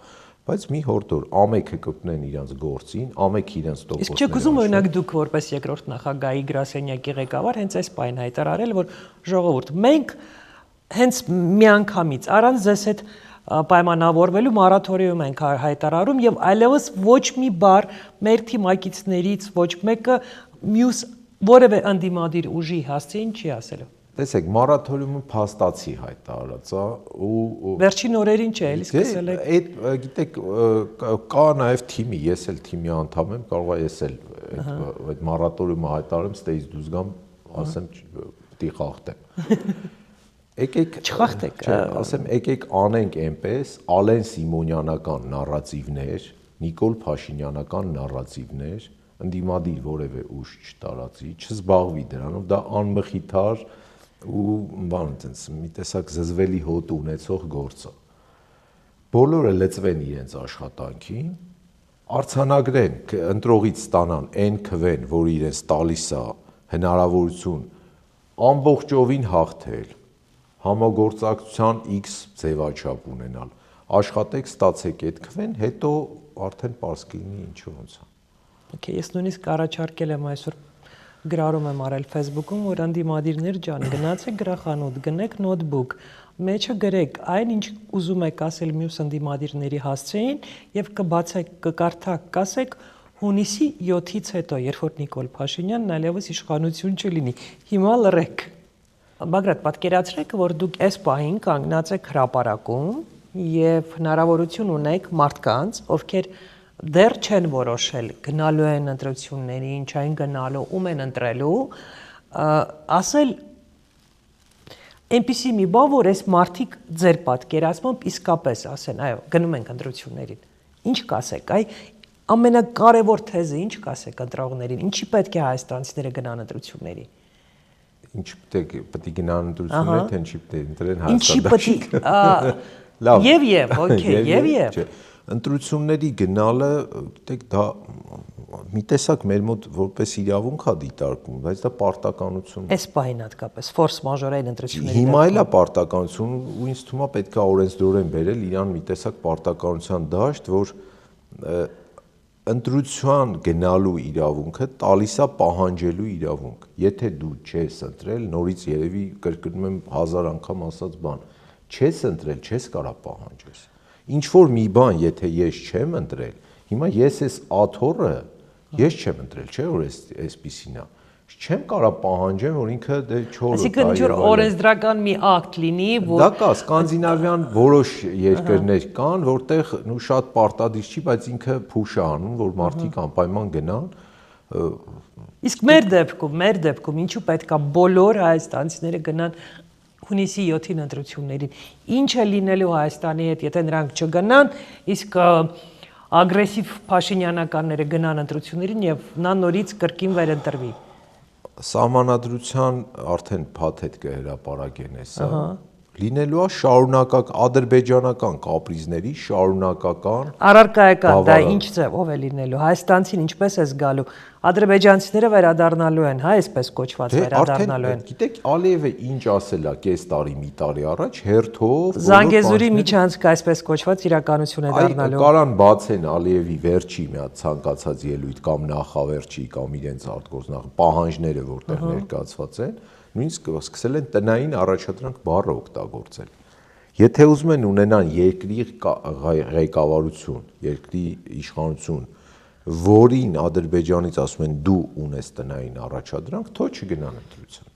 Բայց մի հորդոր ամեքը կպնեն իրենց գործին, ամեքը իրենց տոկոսները։ Իսկ չեք ուզում օրինակ դուք որպես երկրորդ նախագահի գրասենյակի ղեկավար հենց այս պայն հայտարարել, որ ժողովուրդ, մենք հենց միանգամից առանց ձեզ հետ պայմանավորվելու մորաթորիում ենք հայտարարում եւ այլևս ոչ մի բառ մեր թիմակիցներից ոչ մեկը մյուս որևէ ընդդիմադիր ուժի հասցեին չի ասելու։ Տեսեք, մորաթորիումը փաստացի հայտարարած է ու վերջին օրերին չէ, էլի սկսել եք։ Այդ գիտեք, կա նաև թիմի, ես էլ թիմի անդամ եմ, կարող է ես էլ այդ մորաթորիումը հայտարարեմ, ստեից դուրս գամ, ասեմ պիտի խախտեմ։ Եկեք չխախտեք, ասեմ, եկեք անենք այնպես Ալեն Սիմոնյանական նարատիվներ, Նիկոլ Փաշինյանական նարատիվներ, ընդդիմադիր որևէ ուժ չտարածի, չզբաղվի դրանով, դա անմխիթար ու բան այդպես մի տեսակ զզվելի հոտ ունեցող գործ է։ Բոլորը լծվեն իրենց աշխատանքին, արցանագրեն, ընտրողից ստանան այն քվեն, որ իրենց տալիս է հնարավորություն ամբողջովին հաղթել, համագործակցության X ձևաչափ ունենալ, աշխատեք, ստացեք այդ քվեն, հետո արդեն պարզ կլինի ինչու ոնց է։ Okay, ես նույնիսկ առաջարկել եմ այսօր գրառում եմ արել Facebook-ում, որ ընդդիմադիրներ ջան, գնացեք գրախանութ, գնեք նոթբուք, մեջը գրեք այն ինչ ուզում եք ասել մյուս ընդդիմադիրների հասցեին եւ կբացեք, կկարդաք, կասեք հունիսի 7-ից հետո, երբ որ Նիկոլ Փաշինյանն այլևս իշխանություն չլինի։ Հիմա լռեք։ Բագրատ, պատկերացրեք, որ դուք այս պահին կանգնած եք հրապարակում եւ հնարավորություն ունեք մարդկանց, ովքեր դեռ չեն որոշել գնալու են ընտրությունների, ինչ այն գնալու, ում են ընտրելու, ասել այնպիսի մի բան, որ այս մարդիկ ձեր պատկերացմամբ իսկապես ասեն, այո, գնում ենք ընտրություններին։ Ինչ կասեք, ամենակարևոր թեզը ինչ կասեք ընտրողներին, ինչի պետք է հայաստանցիները գնան ընտրությունների։ Ինչ պետք է գնան ընտրությունների, թե ինչի պետք է ընտրեն հայաստանցիները։ Եվ Ընտրությունների գնալը, գիտեք, դա մի տեսակ մեր մոտ որպես իրավունք է դիտարկվում, բայց դա պարտականություն է։ Այս պահին հատկապես ֆորս մաժորային ընտրությունների։ Հիմա էլ է պարտականություն, ու ինձ թվում է պետք է օրենսդրորեն բերել իրան մի տեսակ պարտականության դաշտ, որ ընտրության գնալու իրավունքը տալիս է պահանջելու իրավունք։ Եթե դու չես ընտրել, նորից երևի կրկնում եմ 1000 անգամ ասած բան, չես ընտրել, չես կարող պահանջես։ Ինչ որ մի բան, եթե ես չեմ ընտրել, հիմա ես այս աթոռը ես չեմ ընտրել, չէ՞ որ այսպիսին է։ Չեմ կարող պահանջեմ, որ ինքը դե 4 Այսինքն ինչ որ օրենսդրական մի ակտ լինի, որ դա կա, սկանդինավյան որոշ երկրներ կան, որտեղ նու շատ պարտադիր չի, բայց ինքը փուշ է անում, որ մարդիկ անպայման գնան։ Իսկ մեր դեպքում ինչու պետք է բոլոր հայաստանցիները գնան հունիսի 7-ին ընտրություններին։ Ինչ է լինելու Հայաստանի հետ, եթե նրանք չգնան, իսկ ագրեսիվ փաշինյանականները գնան ընտրություններին եւ նա նորից կրկին վերընտրվի։ Սահմանադրության արդեն փաթեթ կհրապարակեն հեսա։ Լինելու է շարունակական ադրբեջանական կապրիզների շարունակական առարկայական, դա ինչ ձևով է լինելու, հայաստանցին ինչպես է զգալու, ադրբեջանցիները վերադառնալու են, այսպես կոչված վերադառնալու են։ Գիտեք, Ալիևը ինչ ասել է կես տարի, մի տարի առաջ, հերթով Զանգեզուրի միջանցք այսպես կոչված իրականություն է դառնալու։ Կարան բացեն Ալիևի վերջի մի հատ ցանկացած ելույթ կամ նախավերջի կամ իրենց արտգործնախ պահանջները, որտեղ ներկայացված են, նույնիսկ սկսել են տնային առաջադրանք բառը օգտագործել։ Եթե ուզում են ունենան երկրի ղեկավարություն, երկրի իշխանություն, որին Ադրբեջանից ասում են դու ունես տնային առաջադրանք, թող չգնան ընտրության։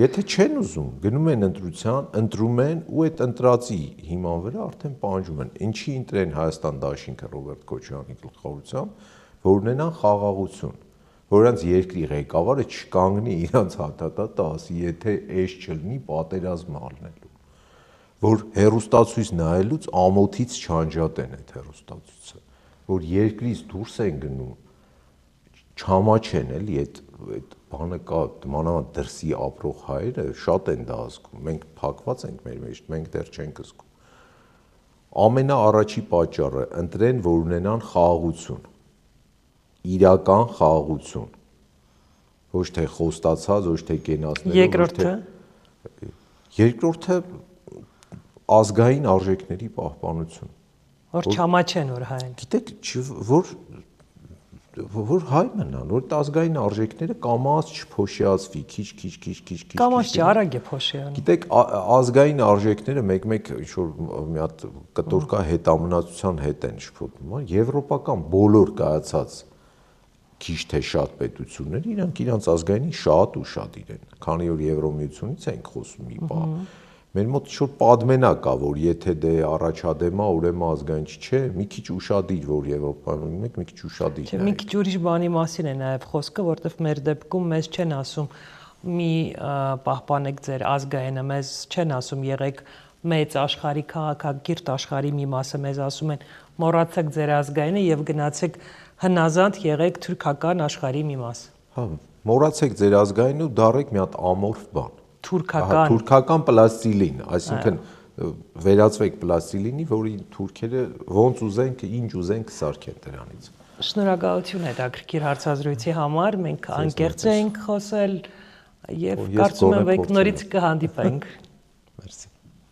Եթե չեն ուզում, գնում են ընտրության, ընտրում են ու այդ ընտրածի հիման վրա արդեն պահանջում են։ Ինչի ընտրեն Հայաստան դաշինքը Ռոբերտ Քոչարյանի գլխավորությամբ, որ ունենան խաղաղություն, որ իրանց երկրի ղեկավարը չկանգնի իրանց հաթաթատը ասի, եթե էս չլինի պատերազմ ալնելու, որ հերոստացույց նայելուց ամոթից չանջատեն այդ հերոստացույցը, որ երկրից դուրս են գնում, չամաչեն էլի այդ բանը կա, մանավանդ դրսի ապրող հայերը շատ են դա զգում, մենք փակված ենք մեր մեջ, մենք դեռ չենք զգում։ Ամենաառաջի պատճառը ընտրեն, որ ունենան խաղաղություն, իրական խաղաղություն, ոչ թե խոստացած, ոչ թե կենացնելու, երկրորդը ազգային արժեքների պահպանություն, որ չամաչեն որ հայեն։ Գիտեք, որ հայ մնան, որ ազգային արժեքները կամաց չփոշիացվի, քիչ կամաց չի, արագ է փոշիանում։ Գիտեք, ազգային արժեքները մեկ-մեկ ինչ-որ մի հատ կտոր կա հետամնացության հետ են շփոթվում, եվրոպական բոլոր կայացած քիչ թե շատ պետությունները իրանք ազգայինին շատ ուշադիր են, քանի որ Եվրոմիությունից ենք խոսում մի բան։ Մեր մոտ ինչ-որ պատմենակ կա, որ եթե դե առաջադեմ է, ուրեմն ազգային չէ, մի քիչ ուշադիր, որ Եվրոպայում եք, մի քիչ ուշադիր։ Մի քիչ ուրիշ բանի մասին է նաև խոսքը, որտեղ մեր դեպքում մեզ չեն ասում մի պահպանեք ձեր ազգայինը, մեզ չեն ասում եղեք մեծ աշխարհի քաղաքակիրթ աշխարհի մի մասը, մեզ ասում են մոռացեք ձեր ազգայինը եւ գնացեք հնազանդ եղեք թուրքական աշխարհի մի մաս։ Հա, մոռացեք ձեր ազգայինը ու դառեք մի հատ ամորֆ բան։ Թուրքական պլաստիլին, այսինքն վերածվեք պլաստիլինի, որի թուրքերը ոնց ուզենք, ինչ ուզենք սարքեն դրանից։ Շնորհակալություն հետաքրքիր հարցազրույցի համար, մենք անկեղծ ենք խոսել եւ կարծում եմ նորից կհանդիպենք։ Մերսի։